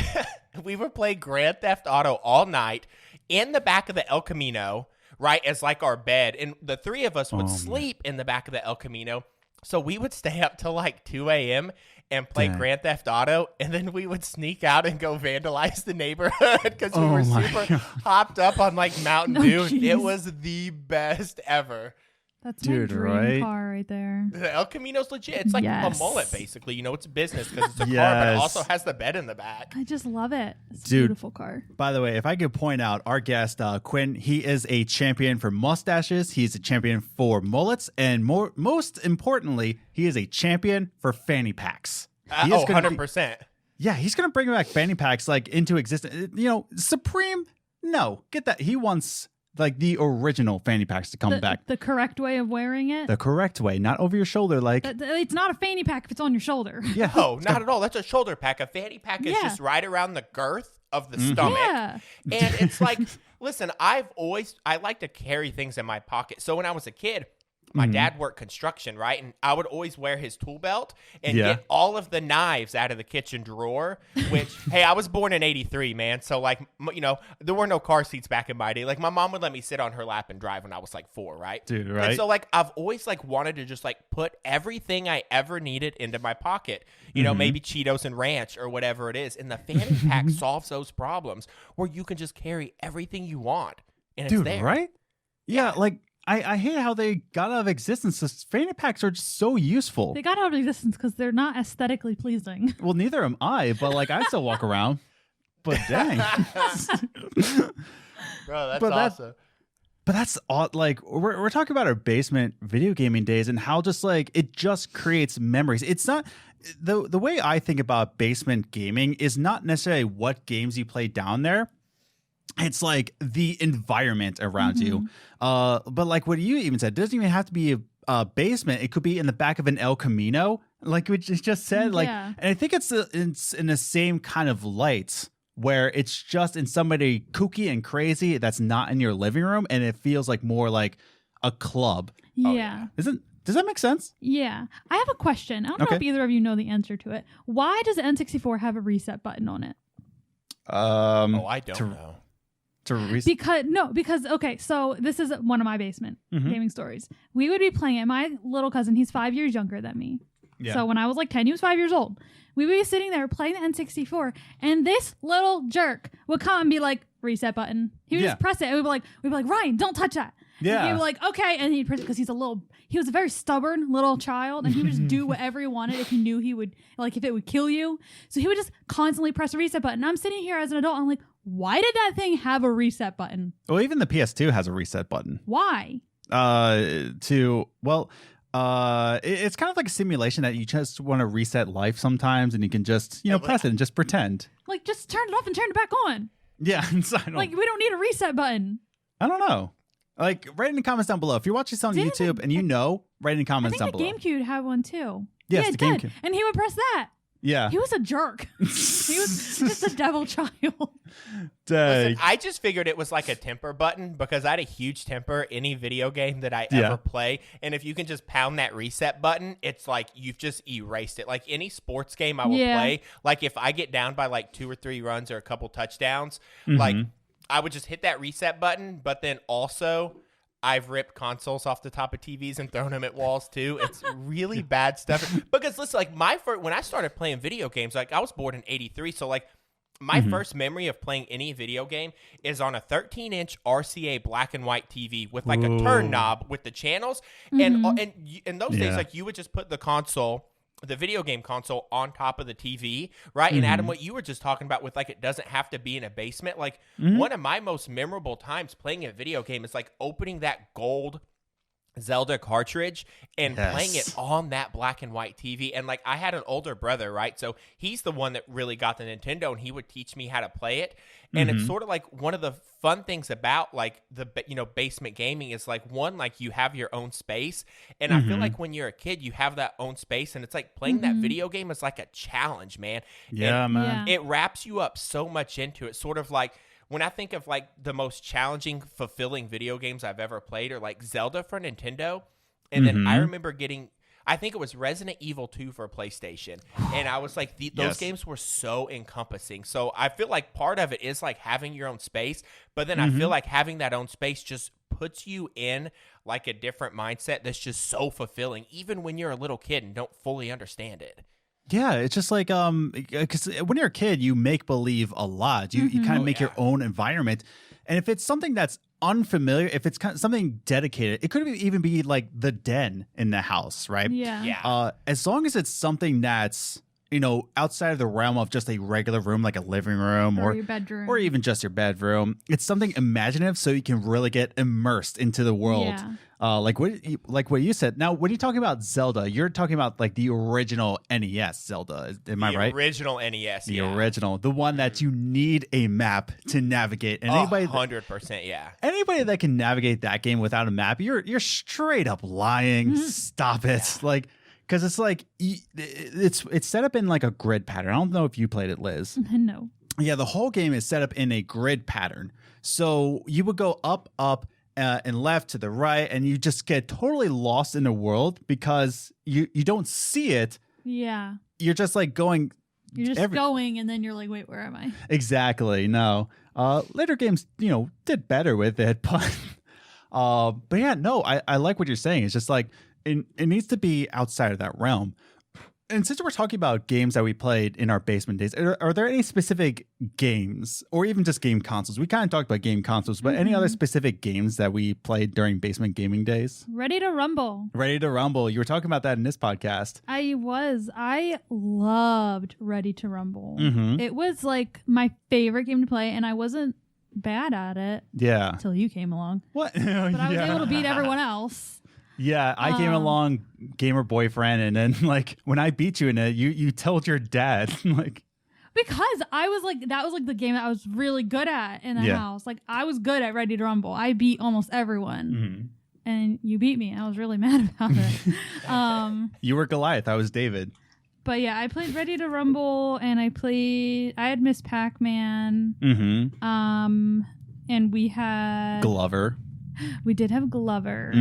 we would play Grand Theft Auto all night in the back of the El Camino, right, as like our bed. And the 3 of us would sleep in the back of the El Camino. So we would stay up till like 2 a.m. and play Grand Theft Auto, and then we would sneak out and go vandalize the neighborhood because we were super hopped up on like Mountain Dew.
Geez.
It was the best ever.
That's my dream car right there.
The El Camino's legit. It's like a mullet, basically. You know, it's business because it's a car, but it also has the bed in the back.
I just love it. It's a beautiful car.
By the way, if I could point out our guest, Quentin, he is a champion for mustaches. He's a champion for mullets. And most importantly, he is a champion for fanny packs.
100%.
Yeah, he's going to bring back fanny packs like into existence. You know, Supreme, no, get that. He wants like the original fanny packs to come back.
The correct way of wearing it?
The correct way, not over your shoulder. Like
it's not a fanny pack if it's on your shoulder.
Yeah.
No, not at all. That's a shoulder pack. A fanny pack is just right around the girth of the stomach.
Yeah.
And it's like, listen, I like to carry things in my pocket. So when I was a kid, my dad worked construction, right? And I would always wear his tool belt and get all of the knives out of the kitchen drawer, which, hey, I was born in 83, man. So, like, you know, there were no car seats back in my day. Like, my mom would let me sit on her lap and drive when I was, like, 4, right?
Dude, right?
And so, like, I've always, like, wanted to just, like, put everything I ever needed into my pocket. You know, maybe Cheetos and Ranch or whatever it is. And the fanny pack solves those problems where you can just carry everything you want. And it's there.
Right? Yeah, like, I hate how they got out of existence. Those fanny packs are just so useful.
They got out of existence because they're not aesthetically pleasing.
Well, neither am I, but like I still walk around. But dang.
Bro, that's awesome.
But that's odd. Like we're talking about our basement video gaming days and how just like it just creates memories. It's not the way I think about basement gaming is not necessarily what games you play down there. It's like the environment around you. But like what you even said, it doesn't even have to be a basement. It could be in the back of an El Camino, like we just said. Like, and I think it's in the same kind of light where it's just in somebody kooky and crazy that's not in your living room, and it feels like more like a club.
Yeah.
Does that make sense?
Yeah. I have a question. I don't know if either of you know the answer to it. Why does the N64 have a reset button on it?
I don't know.
Because okay, so this is one of my basement gaming stories. We would be playing it. My little cousin, he's 5 years younger than me. Yeah. So when I was like 10, he was 5 years old. We would be sitting there playing the N64, and this little jerk would come and be like, reset button. He would just press it, and we'd be like, Ryan, don't touch that. Yeah. And he'd be like, okay, and he'd press it because he was a very stubborn little child, and he would just do whatever he wanted if he knew he would, like if it would kill you. So he would just constantly press a reset button. I'm sitting here as an adult, I'm like, why did that thing have a reset button?
Well, even the PS2 has a reset button.
Why?
It's kind of like a simulation that you just want to reset life sometimes, and you can just, press it and just pretend.
Like, just turn it off and turn it back on.
Yeah.
Like, we don't need a reset button.
I don't know. Like, write in the comments down below. If you're watching this on YouTube and write in the comments down below.
I think the GameCube had one too.
Yes, the GameCube.
And he would press that.
Yeah.
He was a jerk. He was just a devil child.
Listen, I just figured it was like a temper button because I had a huge temper any video game that I ever play. And if you can just pound that reset button, it's like you've just erased it. Like any sports game I will play, like if I get down by like 2 or 3 runs or a couple touchdowns, like I would just hit that reset button. But then also I've ripped consoles off the top of TVs and thrown them at walls too. It's really bad stuff. Because listen, like when I started playing video games, like I was born in 83. So like my first memory of playing any video game is on a 13-inch RCA black and white TV with like a turn knob with the channels. And in those days, like you would just put the video game console on top of the TV, right? And Adam, what you were just talking about with like it doesn't have to be in a basement. Like one of my most memorable times playing a video game is like opening that gold Zelda cartridge and playing it on that black and white TV. And like I had an older brother, right? So he's the one that really got the Nintendo, and he would teach me how to play it. And it's sort of like one of the fun things about like the basement gaming is like one, like you have your own space, and I feel like when you're a kid you have that own space, and it's like playing that video game is like a challenge, man.
Man.
It wraps you up so much into it. Sort of like when I think of like the most challenging, fulfilling video games I've ever played are like Zelda for Nintendo. And then I remember I think it was Resident Evil 2 for PlayStation. And I was like, those games were so encompassing. So I feel like part of it is like having your own space. But then I feel like having that own space just puts you in like a different mindset that's just so fulfilling, even when you're a little kid and don't fully understand it.
Yeah, it's just like because when you're a kid, you make believe a lot. You kind of make your own environment, and if it's something that's unfamiliar, if it's kind of something dedicated, it could even be like the den in the house, right?
Yeah.
As long as it's something that's outside of the realm of just a regular room, like a living room
or your bedroom,
or even just your bedroom, it's something imaginative, so you can really get immersed into the world.
Yeah.
Like what you said. Now, when you talking about Zelda, you're talking about like the original NES Zelda. Am I right?
The original NES.
The original, the one that you need a map to navigate. And
100%, yeah.
Anybody that can navigate that game without a map, you're straight up lying. Stop it, like. Because it's like it's set up in like a grid pattern. I don't know if you played it, Liz.
No.
Yeah, the whole game is set up in a grid pattern. So you would go up, and left to the right, and you just get totally lost in the world because you don't see it.
Yeah.
You're just like going.
You're just going, and then you're like, wait, where am I?
Exactly. No. Later games, did better with it, but yeah, no, I like what you're saying. It's just like. It needs to be outside of that realm. And since we're talking about games that we played in our basement days, are there any specific games or even just game consoles? We kind of talked about game consoles, but any other specific games that we played during basement gaming days?
Ready to Rumble.
Ready to Rumble. You were talking about that in this podcast.
I loved Ready to Rumble.
Mm-hmm.
It was like my favorite game to play, and I wasn't bad at it.
Yeah.
Until you came along.
What?
But I was able to beat everyone else.
Yeah, I came along, gamer boyfriend, and then like when I beat you in it, you told your dad like
because I was like that was like the game that I was really good at in the house. Like I was good at Ready to Rumble. I beat almost everyone, and you beat me. I was really mad about it.
You were Goliath. I was David.
But yeah, I played Ready to Rumble, and I had Miss Pac-Man. And we had
Glover.
We did have Glover.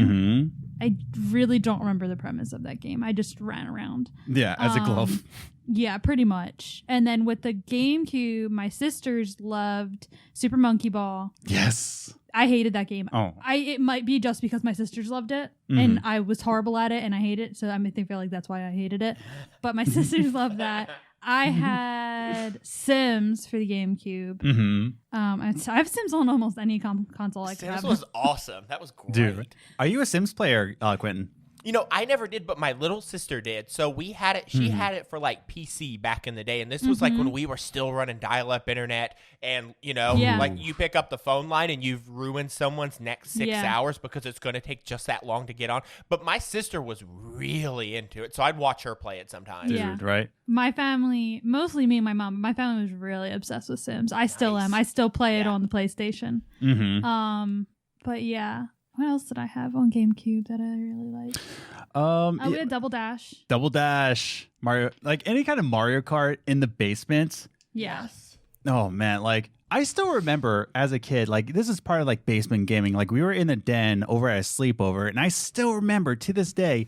I really don't remember the premise of that game. I just ran around.
Yeah, as a glove.
Yeah, pretty much. And then with the GameCube, my sisters loved Super Monkey Ball.
Yes.
I hated that game.
Oh.
It might be just because my sisters loved it, and I was horrible at it, and I hate it. So I feel like that's why I hated it. But my sisters loved that. I had Sims for the GameCube. I have Sims on almost any console I can have.
Sims was awesome. That was great.
Dude, are you a Sims player, Quentin?
I never did, but my little sister did. So we had it. She had it for like PC back in the day, and this was like when we were still running dial-up internet. And like you pick up the phone line and you've ruined someone's next 6 hours because it's going to take just that long to get on. But my sister was really into it, so I'd watch her play it sometimes.
Yeah.
Dude, right?
My family, mostly me and my mom. My family was really obsessed with Sims. I still am. I still play it on the PlayStation. But yeah. What else did I have on GameCube that I really liked? We had Double Dash.
Double Dash, Mario, like any kind of Mario Kart in the basement.
Yes.
Oh man, like I still remember as a kid, like this is part of like basement gaming. Like we were in the den over at a sleepover, and I still remember to this day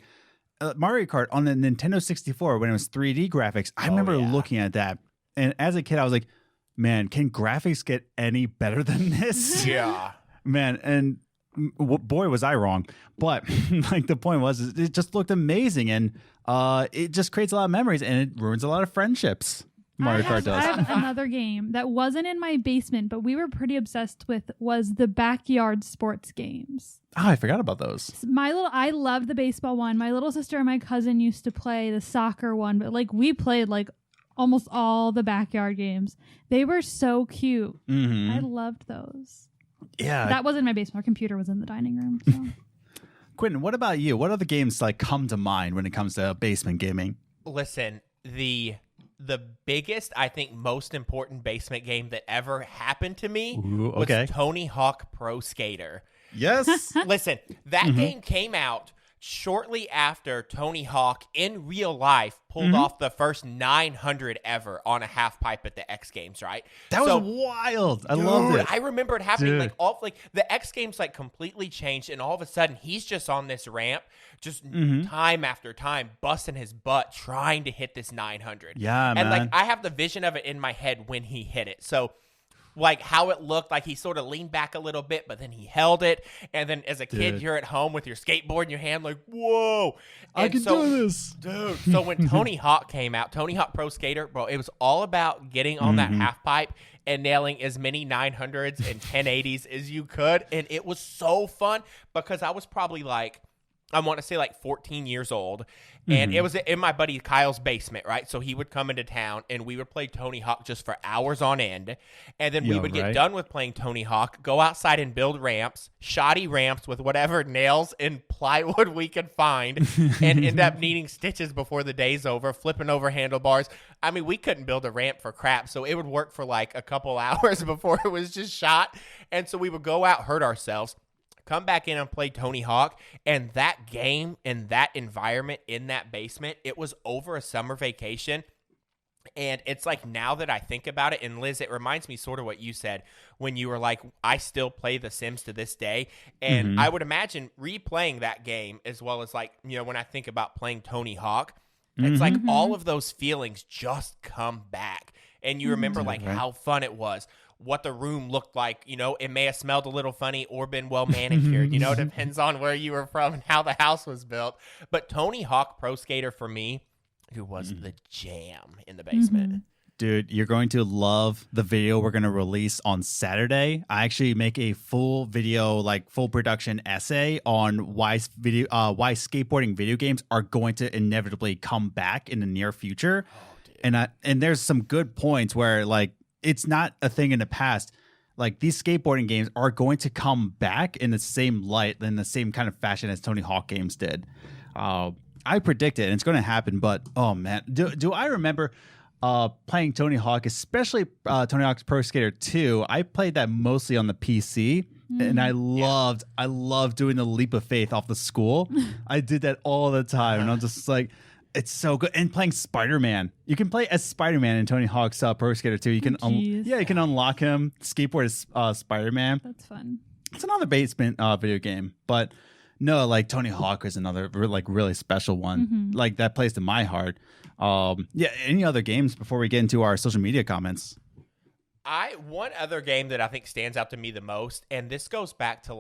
Mario Kart on the Nintendo 64 when it was 3D graphics. I remember looking at that, and as a kid, I was like, "Man, can graphics get any better than this?"
Yeah,
man, and. Boy, was I wrong. But like the point was, it just looked amazing, and it just creates a lot of memories, and it ruins a lot of friendships. Mario Kart does.
I have another game that wasn't in my basement, but we were pretty obsessed with was the backyard sports games.
Oh, I forgot about those.
I loved the baseball one. My little sister and my cousin used to play the soccer one, but like we played like almost all the backyard games. They were so cute. I loved those.
Yeah,
that wasn't my basement. Our computer was in the dining room. So.
Quentin, what about you? What other games like come to mind when it comes to basement gaming?
Listen, the biggest, I think, most important basement game that ever happened to me was Tony Hawk Pro Skater.
Yes.
Listen, that game came out shortly after Tony Hawk in real life pulled off the first 900 ever on a half pipe at the X Games, right?
That was wild. I loved it.
I remember it happening the X Games like completely changed, and all of a sudden he's just on this ramp, just time after time, busting his butt trying to hit this 900.
Yeah, man.
And like I have the vision of it in my head when he hit it. So like how it looked, like he sort of leaned back a little bit, but then he held it. And then as a kid, you're at home with your skateboard in your hand, like, whoa. And
I can do this.
Dude, so when Tony Hawk came out, Tony Hawk Pro Skater, bro, it was all about getting on that half pipe and nailing as many 900s and 1080s as you could. And it was so fun because I was probably like, I want to say like 14 years old. And it was in my buddy Kyle's basement, right? So he would come into town and we would play Tony Hawk just for hours on end. And then we would get done with playing Tony Hawk, go outside and build ramps, shoddy ramps with whatever nails and plywood we could find, and end up needing stitches before the day's over, flipping over handlebars. I mean, we couldn't build a ramp for crap, so it would work for like a couple hours before it was just shot. And so we would go out, hurt ourselves, come back in and play Tony Hawk, and that game and that environment in that basement, it was over a summer vacation. And it's like now that I think about it, and Liz, it reminds me sort of what you said when you were like, I still play The Sims to this day. And I would imagine replaying that game as well as like, you know, when I think about playing Tony Hawk, it's like all of those feelings just come back. And you remember like how fun it was, what the room looked like. You know, it may have smelled a little funny or been well manicured. You know, it depends on where you were from and how the house was built. But Tony Hawk Pro Skater for me, who was the jam in the basement.
Dude, you're going to love the video we're going to release on Saturday. I actually make a full video, like full production essay on why skateboarding video games are going to inevitably come back in the near future. And there's some good points where like it's not a thing in the past. Like these skateboarding games are going to come back in the same light, in the same kind of fashion as Tony Hawk games did. I predict it, and it's going to happen. But oh man, do I remember playing Tony Hawk, especially Tony Hawk's Pro Skater 2? I played that mostly on the PC, and I loved doing the leap of faith off the school. I did that all the time, and I'm just like, it's so good. And playing Spider-Man, you can play as Spider-Man in Tony Hawk's Pro Skater 2. You can you can unlock him, skateboard as Spider-Man.
That's fun.
It's another basement video game, but no, like Tony Hawk is another like really special one. Like that plays to my heart. Any other games before we get into our social media comments?
One other game that I think stands out to me the most, and this goes back to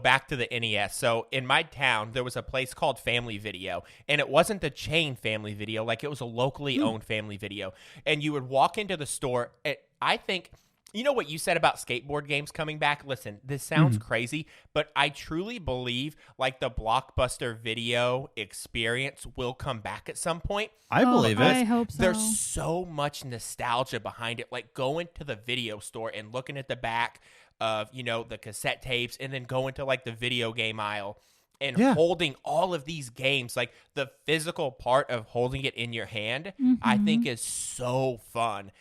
back to the NES. So in my town, there was a place called Family Video, and it wasn't the chain Family Video, like it was a locally owned Family Video. And you would walk into the store, and I think, you know what you said about skateboard games coming back? Listen, this sounds crazy, but I truly believe like the Blockbuster Video experience will come back at some point.
I believe it.
I hope so.
There's so much nostalgia behind it, like going to the video store and looking at the back of, you know, the cassette tapes, and then going to like the video game aisle and holding all of these games. Like the physical part of holding it in your hand, I think is so fun.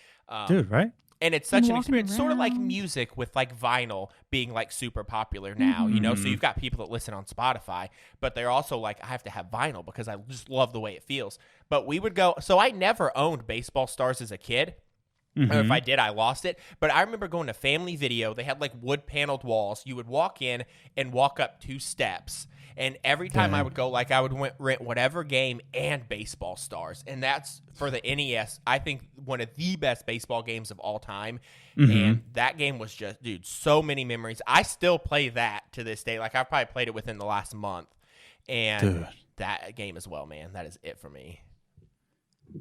Dude, right?
And it's such an experience, sort of like music with like vinyl being like super popular now, you know? So you've got people that listen on Spotify, but they're also like, I have to have vinyl because I just love the way it feels. But we would go, so I never owned Baseball Stars as a kid. Or if I did, I lost it. But I remember going to Family Video. They had like wood paneled walls. You would walk in and walk up 2 steps. And every time I would go, like I would rent whatever game and Baseball Stars. And that's for the NES, I think one of the best baseball games of all time. And that game was just, dude, so many memories. I still play that to this day. Like I've probably played it within the last month. And that game as well, man. That is it for me.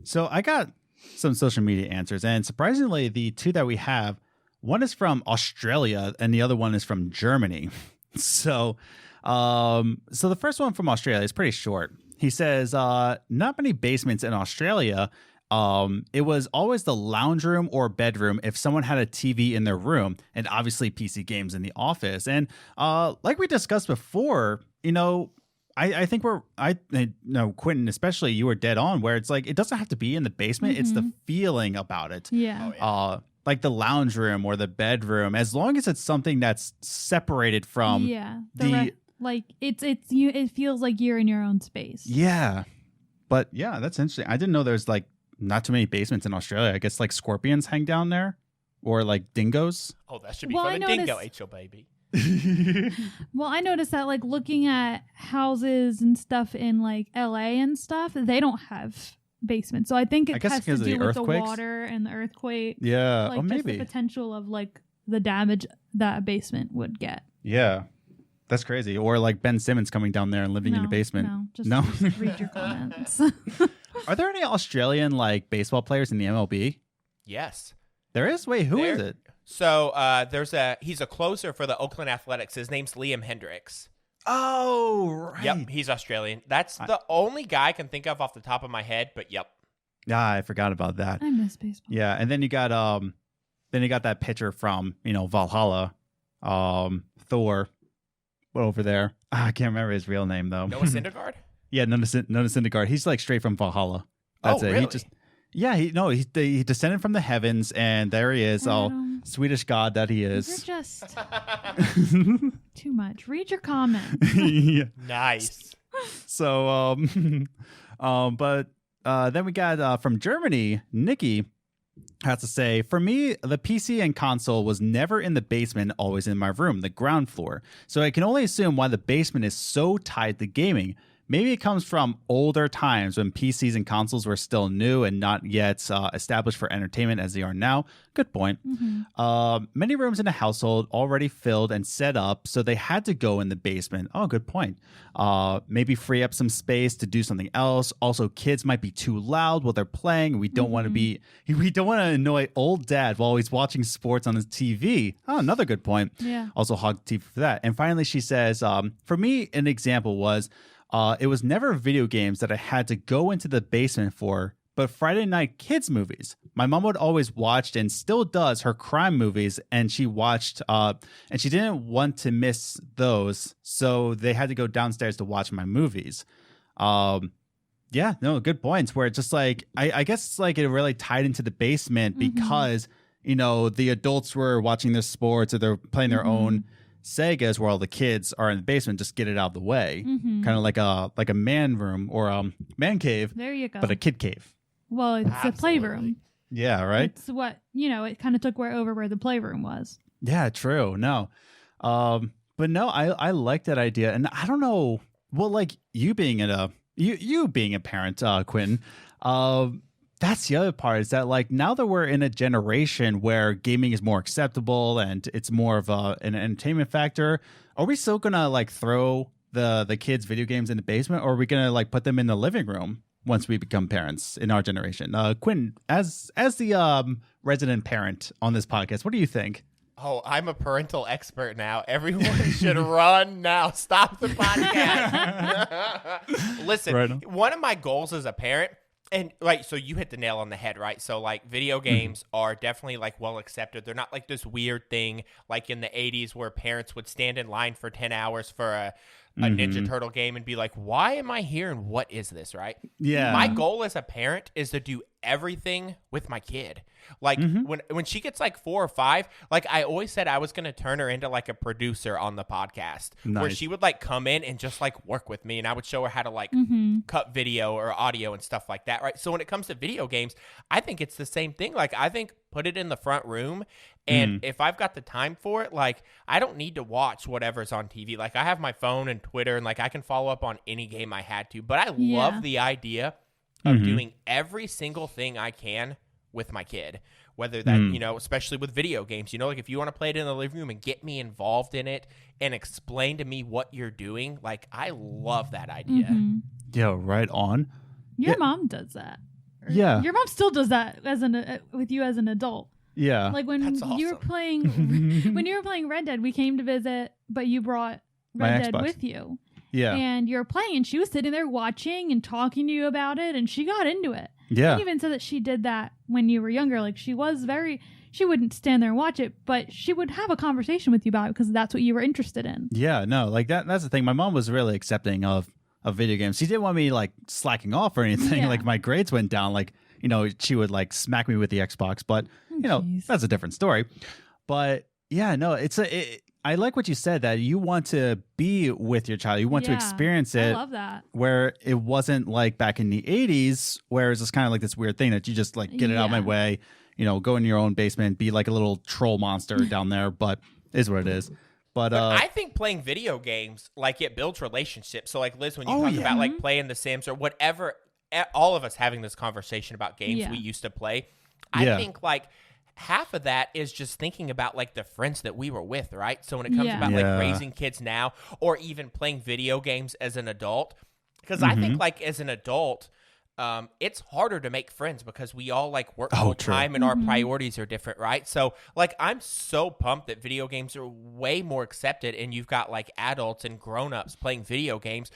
So I got some social media answers, and surprisingly, the 2 that we have, one is from Australia and the other one is from Germany. So the first one from Australia is pretty short. He says, not many basements in Australia. It was always the lounge room or bedroom if someone had a TV in their room, and obviously PC games in the office. And like we discussed before, you know, I think Quentin, especially, you were dead on, where it's like, it doesn't have to be in the basement. It's the feeling about it.
Yeah.
Like the lounge room or the bedroom, as long as it's something that's separated from
like it feels like you're in your own space.
Yeah. But yeah, that's interesting. I didn't know there's like not too many basements in Australia. I guess like scorpions hang down there, or like dingoes.
Oh, that should be for the dingo, H.O. baby.
Well, I noticed that like looking at houses and stuff in like LA and stuff, they don't have basement. So I think it has to
because of
do
the
with the
earthquakes?
water and the earthquake.
Yeah,
Like just
maybe.
the potential of like the damage that a basement would get.
Yeah, that's crazy. Or like Ben Simmons coming down there and living in a basement.
Just read your comments.
Are there any Australian like baseball players in the MLB?
Yes.
There is? Wait, who is it?
So he's a closer for the Oakland Athletics. His name's Liam Hendricks.
Oh, right.
Yep, he's Australian. That's the only guy I can think of off the top of my head, but yep.
Yeah, I forgot about that.
I miss baseball.
Yeah, and then you got that pitcher from, Valhalla, Thor over there. I can't remember his real name though.
Noah Syndergaard?
Yeah, Noah Syndergaard. He's like straight from Valhalla. That's it.
Really?
He descended from the heavens, and there he is, all Swedish god that he is.
You're just too much. Read your comments.
Yeah.
Nice.
So, but then we got from Germany, Nikki has to say, for me, the PC and console was never in the basement, always in my room, the ground floor. So I can only assume why the basement is so tied to gaming. Maybe it comes from older times when PCs and consoles were still new and not yet established for entertainment as they are now. Good point.
Mm-hmm.
Many rooms in a household already filled and set up, so they had to go in the basement. Oh, good point. Maybe free up some space to do something else. Also, kids might be too loud while they're playing. We don't want to annoy old dad while he's watching sports on his TV. Oh, another good point.
Yeah.
Also hog TV for that. And finally, she says, for me, an example was, it was never video games that I had to go into the basement for, but Friday night kids movies. My mom would always watch and still does her crime movies, and she watched, and she didn't want to miss those, so they had to go downstairs to watch my movies. Yeah, no, good points. Where it's just like, I guess it's like it really tied into the basement because, the adults were watching their sports or they're playing their own Segas while the kids are in the basement, just get it out of the way. Kind of like a man room or a man cave.
There you go.
But a kid cave.
Well, it's a playroom.
Yeah, right?
It's what, it kind of took over where the playroom was.
Yeah, true. No. But no, I like that idea. And I don't know, well, like you being you being a parent, Quentin, that's the other part is that like now that we're in a generation where gaming is more acceptable and it's more of an entertainment factor, are we still gonna like throw the kids video games in the basement, or are we gonna like put them in the living room once we become parents in our generation? Quinn, as the resident parent on this podcast, what do you think?
Oh, I'm a parental expert now. Everyone should run now. Stop the podcast. Listen, one of my goals as a parent, and so you hit the nail on the head, right? So like video games are definitely like well accepted. They're not like this weird thing like in the 80s where parents would stand in line for 10 hours for a Ninja Turtle game and be like, why am I here and what is this, right?
Yeah.
My goal as a parent is to do everything with my kid. Like when she gets like 4 or 5, like I always said I was going to turn her into like a producer on the podcast where she would like come in and just like work with me, and I would show her how to like cut video or audio and stuff like that, right? So when it comes to video games, I think it's the same thing. Like I think put it in the front room, and if I've got the time for it, like I don't need to watch whatever's on TV. Like I have my phone and Twitter, and like I can follow up on any game I had to, but I love the idea of doing every single thing I can with my kid, whether that, especially with video games, like if you want to play it in the living room and get me involved in it and explain to me what you're doing, like I love that idea.
Yeah, right on.
Your mom does that.
Yeah.
Your mom still does that with you as an adult.
Yeah.
Like when you were playing Red Dead, we came to visit, but you brought Red Dead with you.
Yeah.
And you're playing, and she was sitting there watching and talking to you about it, and she got into it.
Yeah.
She even said that she did that when you were younger. Like she wouldn't stand there and watch it, but she would have a conversation with you about it because that's what you were interested in.
Yeah, no, like that's the thing. My mom was really accepting of video games. She didn't want me like slacking off or anything.
Yeah.
Like my grades went down. Like, she would like smack me with the Xbox, but that's a different story. But yeah, no, I like what you said, that you want to be with your child. You want to experience it.
I love that.
Where it wasn't like back in the 80s, where it's just kind of like this weird thing that you just like get it out of my way, go in your own basement, be like a little troll monster down there, but is what it is. But
I think playing video games, like it builds relationships. So like Liz, when you talk about like playing The Sims or whatever all of us having this conversation about games we used to play, I think like half of that is just thinking about like the friends that we were with, right? So when it comes about like raising kids now or even playing video games as an adult, because I think like as an adult, it's harder to make friends because we all like work full time and our priorities are different, right? So like I'm so pumped that video games are way more accepted and you've got like adults and grown-ups playing video games,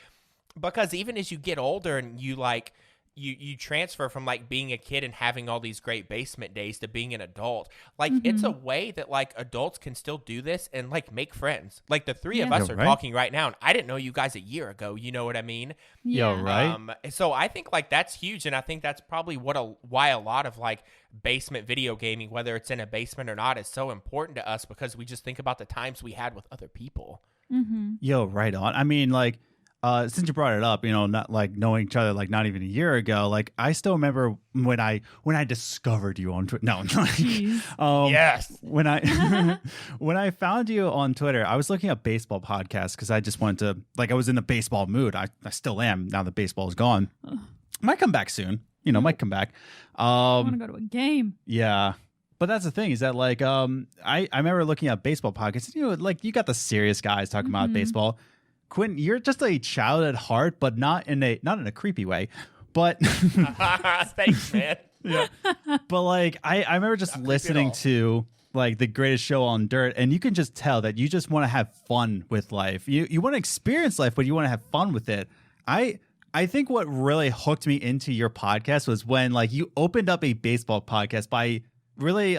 because even as you get older and you like you transfer from like being a kid and having all these great basement days to being an adult, like it's a way that like adults can still do this and like make friends. Like the three of us are talking right now and I didn't know you guys a year ago, you know what I mean?
Right.
So I think like that's huge, and I think that's probably why a lot of like basement video gaming, whether it's in a basement or not, is so important to us, because we just think about the times we had with other people.
Right on. I mean, like, since you brought it up, not like knowing each other, like not even a year ago, like I still remember when I discovered you on Twitter. No,
yes.
When I found you on Twitter, I was looking at baseball podcasts because I just wanted to, like, I was in the baseball mood. I still am now that baseball is gone. Might come back soon. Might come back.
I want to go to a game.
Yeah. But that's the thing, is that like I remember looking at baseball podcasts. Like you got the serious guys talking about baseball. Quentin, you're just a child at heart, but not in a creepy way. But
thanks, man.
Yeah. But like I remember just listening to like the greatest show on dirt, and you can just tell that you just want to have fun with life. You want to experience life, but you want to have fun with it. I think what really hooked me into your podcast was when like you opened up a baseball podcast by really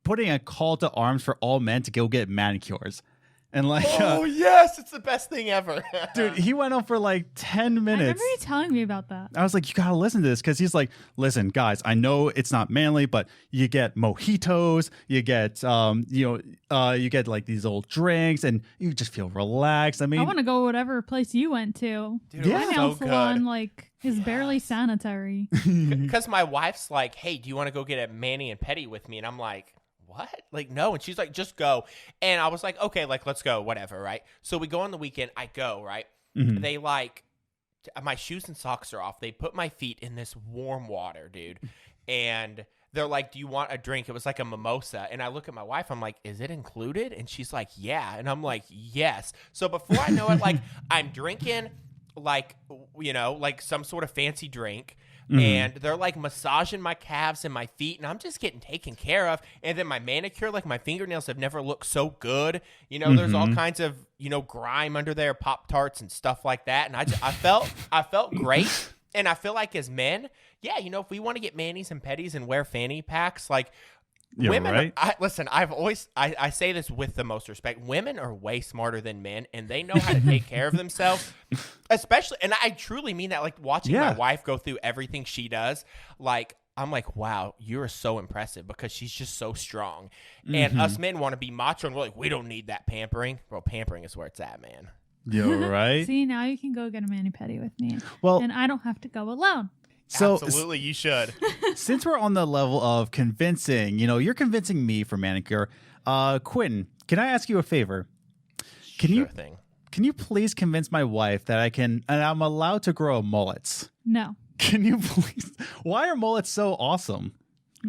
putting a call to arms for all men to go get manicures. And like,
yes, it's the best thing ever.
Dude, he went on for like 10 minutes.
I remember you telling me about that.
I was like, you got to listen to this, because he's like, listen, guys, I know it's not manly, but you get mojitos, you get, you get like these old drinks, and you just feel relaxed. I mean,
I want to go whatever place you went to.
Dude,
my nail salon, like, is barely sanitary.
Because my wife's like, hey, do you want to go get a mani and pedi with me? And I'm like, what? Like, no. And she's like, just go. And I was like, okay, like, let's go, whatever, right? So we go on the weekend. I go, right? They like, my shoes and socks are off. They put my feet in this warm water, dude. And they're like, do you want a drink? It was like a mimosa. And I look at my wife. I'm like, is it included? And she's like, yeah. And I'm like, yes. So before I know it, like, I'm drinking, like, like some sort of fancy drink. And they're like massaging my calves and my feet, and I'm just getting taken care of. And then my manicure, like my fingernails have never looked so good. There's all kinds of, grime under there, Pop-Tarts and stuff like that. And I felt great. And I feel like as men, if we want to get manis and petties and wear fanny packs, like, women,
right?
I say this with the most respect. Women are way smarter than men, and they know how to take care of themselves. Especially, and I truly mean that. Like watching my wife go through everything she does, like I'm like, wow, you're so impressive, because she's just so strong. And us men want to be macho, and we're like, we don't need that pampering. Bro, pampering is where it's at, man.
You're right.
See, now you can go get a mani-pedi with me.
Well,
and I don't have to go alone.
So,
absolutely, you should.
Since we're on the level of convincing, you're convincing me for manicure. Quentin, can I ask you a favor? Can you please convince my wife that I'm allowed to grow mullets?
No.
Can you please? Why are mullets so awesome,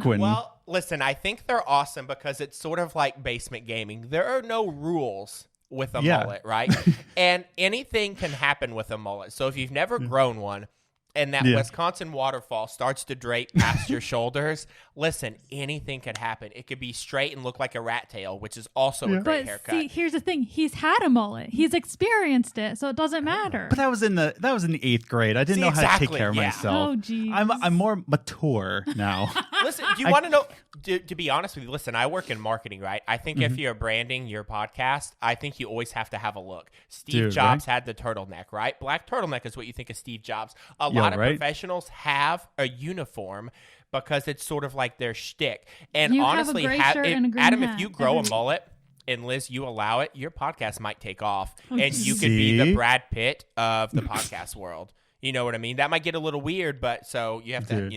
Quentin?
Well, listen, I think they're awesome because it's sort of like basement gaming. There are no rules with a mullet, right? And anything can happen with a mullet. So if you've never grown one, and that Wisconsin waterfall starts to drape past your shoulders, listen, anything could happen. It could be straight and look like a rat tail, which is also a great haircut.
See, here's the thing. He's had a mullet. He's experienced it, so it doesn't matter.
But that was in the 8th grade. I didn't know how to take care of myself.
Oh, geez.
I'm more mature now.
Listen, do you want to know, to be honest with you, listen, I work in marketing, right? I think if you're branding your podcast, I think you always have to have a look. Steve Jobs had the turtleneck, right? Black turtleneck is what you think of Steve Jobs. A lot of professionals have a uniform because it's sort of like their shtick. And
you
honestly,
Adam,
if you grow a mullet, and Liz, you allow it, your podcast might take off. And you could be the Brad Pitt of the podcast world. You know what I mean? That might get a little weird, but so you have to,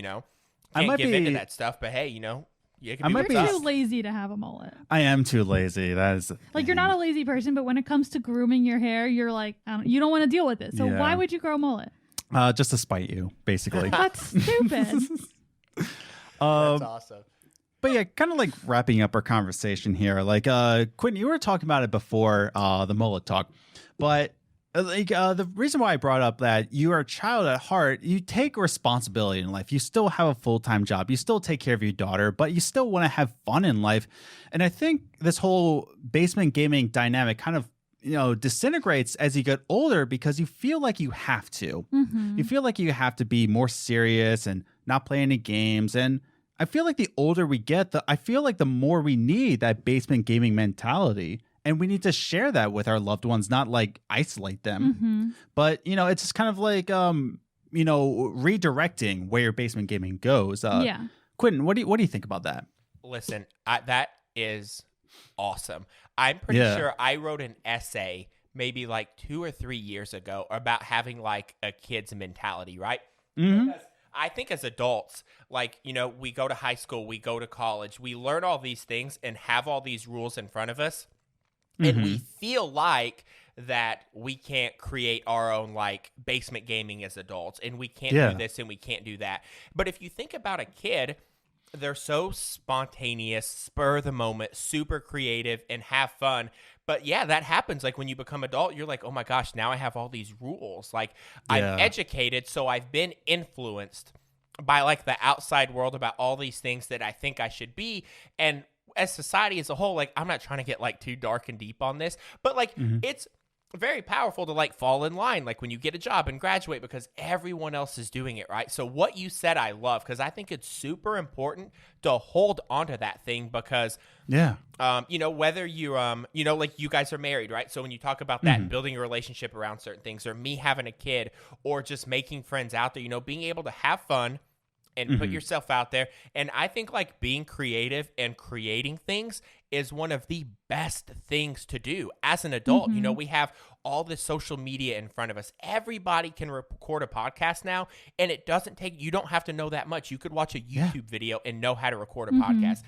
can't give into that stuff. But hey,
you're too lazy to have a mullet.
I am too lazy. That is
like, you're not a lazy person, but when it comes to grooming your hair, you're like, you don't want to deal with it. So why would you grow a mullet?
Just to spite you, basically.
That's stupid.
That's awesome.
But yeah, kind of like wrapping up our conversation here. Like, Quentin, you were talking about it before the mullet talk, but the reason why I brought up that you are a child at heart, you take responsibility in life. You still have a full-time job. You still take care of your daughter, but you still want to have fun in life. And I think this whole basement gaming dynamic kind of, disintegrates as you get older because you feel like you have to.
Mm-hmm.
You feel like you have to be more serious and not play any games. And I feel like the older we get, I feel like the more we need that basement gaming mentality. And we need to share that with our loved ones, not like isolate them.
Mm-hmm.
But, it's just kind of like, redirecting where your basement gaming goes.
Yeah.
Quentin, what do you think about that?
Listen, that is awesome. I'm pretty sure I wrote an essay maybe like 2 or 3 years ago about having like a kid's mentality, right?
Mm-hmm.
Because I think as adults, like, we go to high school, we go to college, we learn all these things and have all these rules in front of us. And we feel like that we can't create our own like basement gaming as adults, and we can't do this and we can't do that. But if you think about a kid, they're so spontaneous, spur of the moment, super creative, and have fun. But yeah, that happens. Like when you become adult, you're like, oh my gosh, now I have all these rules. Like I'm educated, so I've been influenced by like the outside world about all these things that I think I should be. And as society as a whole, like I'm not trying to get like too dark and deep on this, but like it's very powerful to like fall in line like when you get a job and graduate because everyone else is doing it, right? So what you said I love because I think it's super important to hold onto that thing because whether you like you guys are married, right? So when you talk about that and building a relationship around certain things, or me having a kid, or just making friends out there, being able to have fun and put yourself out there. And I think like being creative and creating things is one of the best things to do as an adult. We have all this social media in front of us. Everybody can record a podcast now, and it doesn't take, you don't have to know that much. You could watch a YouTube video and know how to record a podcast.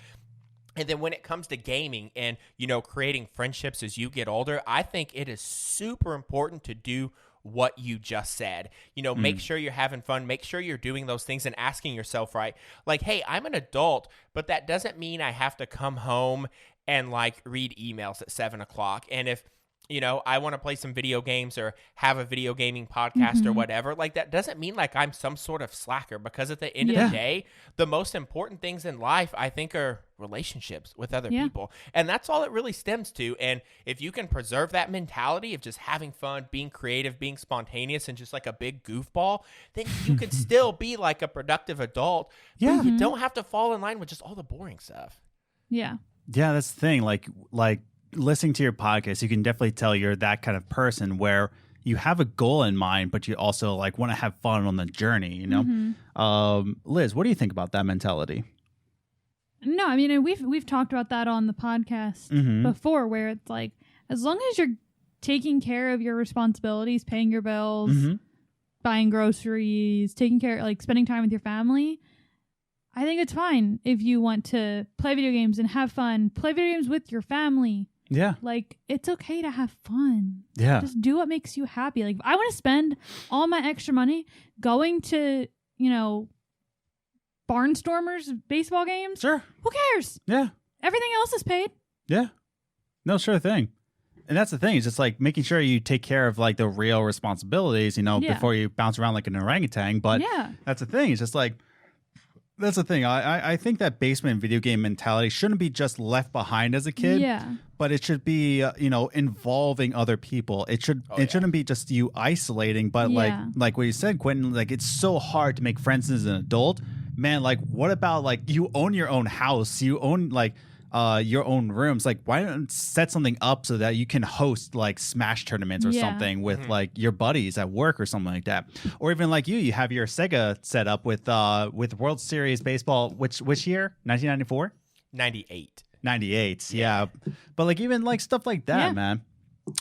And then when it comes to gaming and, creating friendships as you get older, I think it is super important to do what you just said. Make sure you're having fun, make sure you're doing those things and asking yourself, right? Like, hey, I'm an adult, but that doesn't mean I have to come home and like read emails at 7:00. And if, I want to play some video games or have a video gaming podcast or whatever, like that doesn't mean like I'm some sort of slacker, because at the end of the day, the most important things in life, I think, are relationships with other people. And that's all it really stems to. And if you can preserve that mentality of just having fun, being creative, being spontaneous, and just like a big goofball, then you can still be like a productive adult. But you don't have to fall in line with just all the boring stuff.
Yeah.
Yeah, that's the thing. Like listening to your podcast, you can definitely tell you're that kind of person where you have a goal in mind, but you also like want to have fun on the journey, Liz, what do you think about that mentality?
No, I mean, we've talked about that on the podcast before, where it's like, as long as you're taking care of your responsibilities, paying your bills, buying groceries, taking care, like spending time with your family, I think it's fine if you want to play video games and have fun, play video games with your family.
Yeah.
Like, it's okay to have fun.
Yeah.
Just do what makes you happy. Like, if I want to spend all my extra money going to, Barnstormers baseball games.
Sure.
Who cares?
Yeah.
Everything else is paid.
Yeah. No, sure thing. And that's the thing. It's just like making sure you take care of like the real responsibilities, before you bounce around like an orangutan. But that's the thing. It's just like, that's the thing. I think that basement video game mentality shouldn't be just left behind as a kid.
Yeah.
But it should be, involving other people. It shouldn't be just you isolating. But like what you said, Quentin, like it's so hard to make friends as an adult. Man, like what about like you own your own house? You own like your own rooms. Like why don't set something up so that you can host like Smash tournaments or something with like your buddies at work or something like that. Or even like you have your Sega set up with World Series Baseball, which year? 1994?
98.
98, yeah. But like even like stuff like that, man.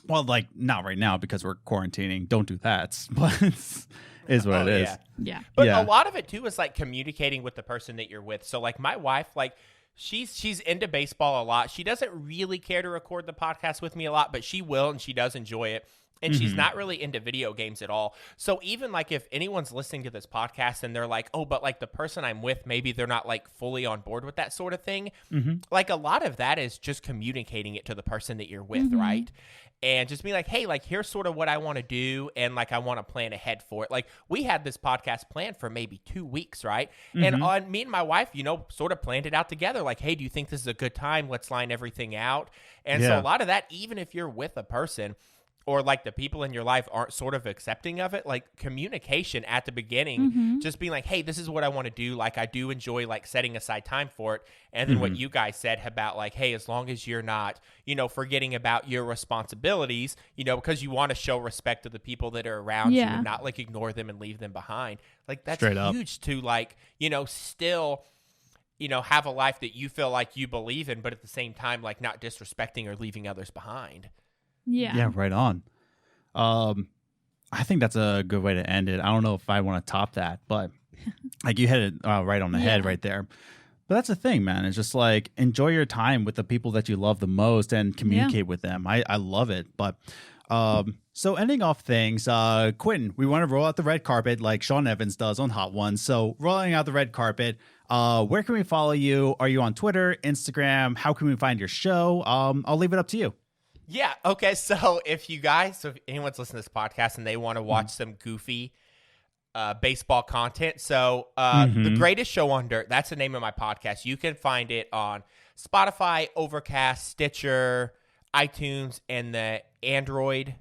Well, like not right now because we're quarantining. Don't do that. But is what it is.
Yeah.
But a lot of it too is like communicating with the person that you're with. So like my wife, like she's into baseball a lot. She doesn't really care to record the podcast with me a lot, but she will, and she does enjoy it. And she's not really into video games at all. So even like if anyone's listening to this podcast and they're like, oh, but like the person I'm with, maybe they're not like fully on board with that sort of thing. Like a lot of that is just communicating it to the person that you're with, right? And just being like, hey, like here's sort of what I want to do. And like I want to plan ahead for it. Like we had this podcast planned for maybe 2 weeks, right? And on me and my wife, you know, sort of planned it out together. Like, hey, do you think this is a good time? Let's line everything out. And so a lot of that, even if you're with a person, or like the people in your life aren't sort of accepting of it, like communication at the beginning, just being like, hey, this is what I want to do. Like I do enjoy like setting aside time for it. And then what you guys said about like, hey, as long as you're not, you know, forgetting about your responsibilities, you know, because you want to show respect to the people that are around you and not like ignore them and leave them behind. Like that's huge to like, you know, still, you know, have a life that you feel like you believe in, but at the same time, like not disrespecting or leaving others behind.
Yeah, right on. I think that's a good way to end it. I don't know if I want to top that, but like you hit it right on the head right there. But that's the thing, man. It's just like enjoy your time with the people that you love the most and communicate with them. I love it. But so ending off things, Quentin, we want to roll out the red carpet like Sean Evans does on Hot Ones. So rolling out the red carpet, where can we follow you? Are you on Twitter, Instagram? How can we find your show? I'll leave it up to you.
Yeah. Okay. So if anyone's listening to this podcast and they want to watch some goofy baseball content, so The Greatest Show on Dirt, that's the name of my podcast. You can find it on Spotify, Overcast, Stitcher, iTunes, and the Android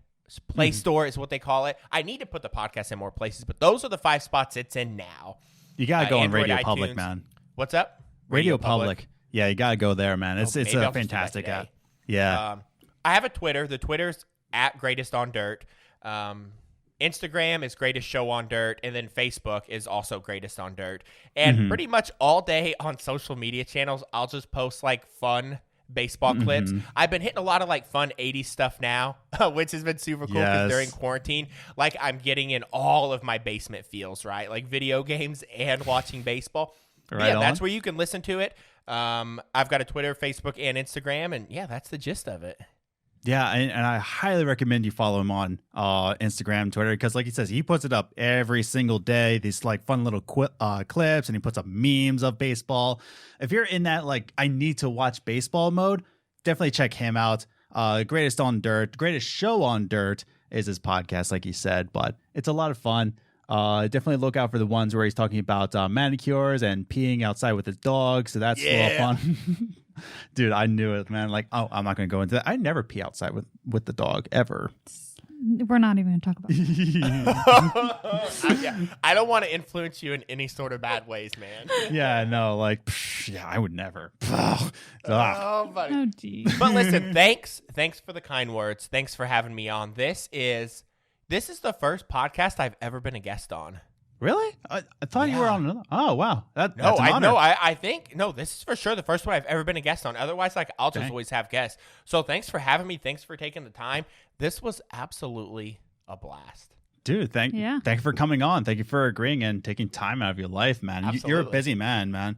Play Store is what they call it. I need to put the podcast in more places, but those are the 5 spots it's in now.
You got to go
Android,
on Radio
iTunes.
Public, man.
What's up?
Radio Public. Yeah, you got to go there, man. It's a fantastic app. Yeah.
I have a Twitter. The Twitter's at Greatest on Dirt. Instagram is Greatest Show on Dirt. And then Facebook is also Greatest on Dirt. And pretty much all day on social media channels, I'll just post like fun baseball clips. I've been hitting a lot of like fun 80s stuff now, which has been super cool because during quarantine, like I'm getting in all of my basement feels, right? Like video games and watching baseball. Right, that's where you can listen to it. I've got a Twitter, Facebook, and Instagram. And yeah, that's the gist of it.
Yeah, and I highly recommend you follow him on Instagram, Twitter, because like he says, he puts it up every single day, these like fun little clips, and he puts up memes of baseball. If you're in that like I need to watch baseball mode, definitely check him out. Greatest on Dirt, Greatest Show on Dirt is his podcast, like he said, but it's a lot of fun. Definitely look out for the ones where he's talking about manicures and peeing outside with his dog, so that's a lot of fun. Dude, I knew it, man. Like, oh, I'm not going to go into that. I never pee outside with the dog, ever.
We're not even going to talk about that.
I don't want to influence you in any sort of bad ways, man.
Yeah, no, like, I would never.
Oh, buddy.
Oh, geez.
But listen, thanks for the kind words. Thanks for having me on. This is the first podcast I've ever been a guest on.
Really? I thought you were on another. Oh, wow. That's an honor.
I think this is for sure the first one I've ever been a guest on. Otherwise, like I'll just always have guests. So thanks for having me. Thanks for taking the time. This was absolutely a blast.
Dude, thank you for coming on. Thank you for agreeing and taking time out of your life, man.
Absolutely.
You're a busy man.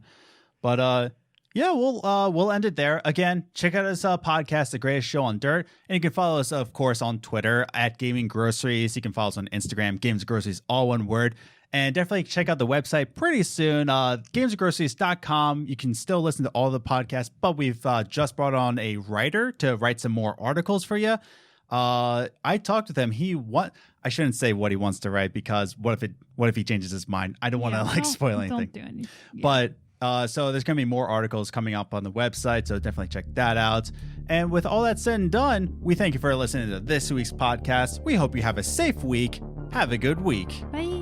But yeah, we'll end it there. Again, check out his podcast, The Greatest Show on Dirt. And you can follow us, of course, on Twitter at Gaming Groceries. You can follow us on Instagram, Games Groceries, all one word. And definitely check out the website pretty soon, gamesgroceries.com. You can still listen to all the podcasts, but we've just brought on a writer to write some more articles for you. I talked with him. I shouldn't say what he wants to write because what if he changes his mind? I don't want to spoil anything.
Don't do anything. Yeah.
But so there's going to be more articles coming up on the website, so definitely check that out. And with all that said and done, we thank you for listening to this week's podcast. We hope you have a safe week. Have a good week.
Bye.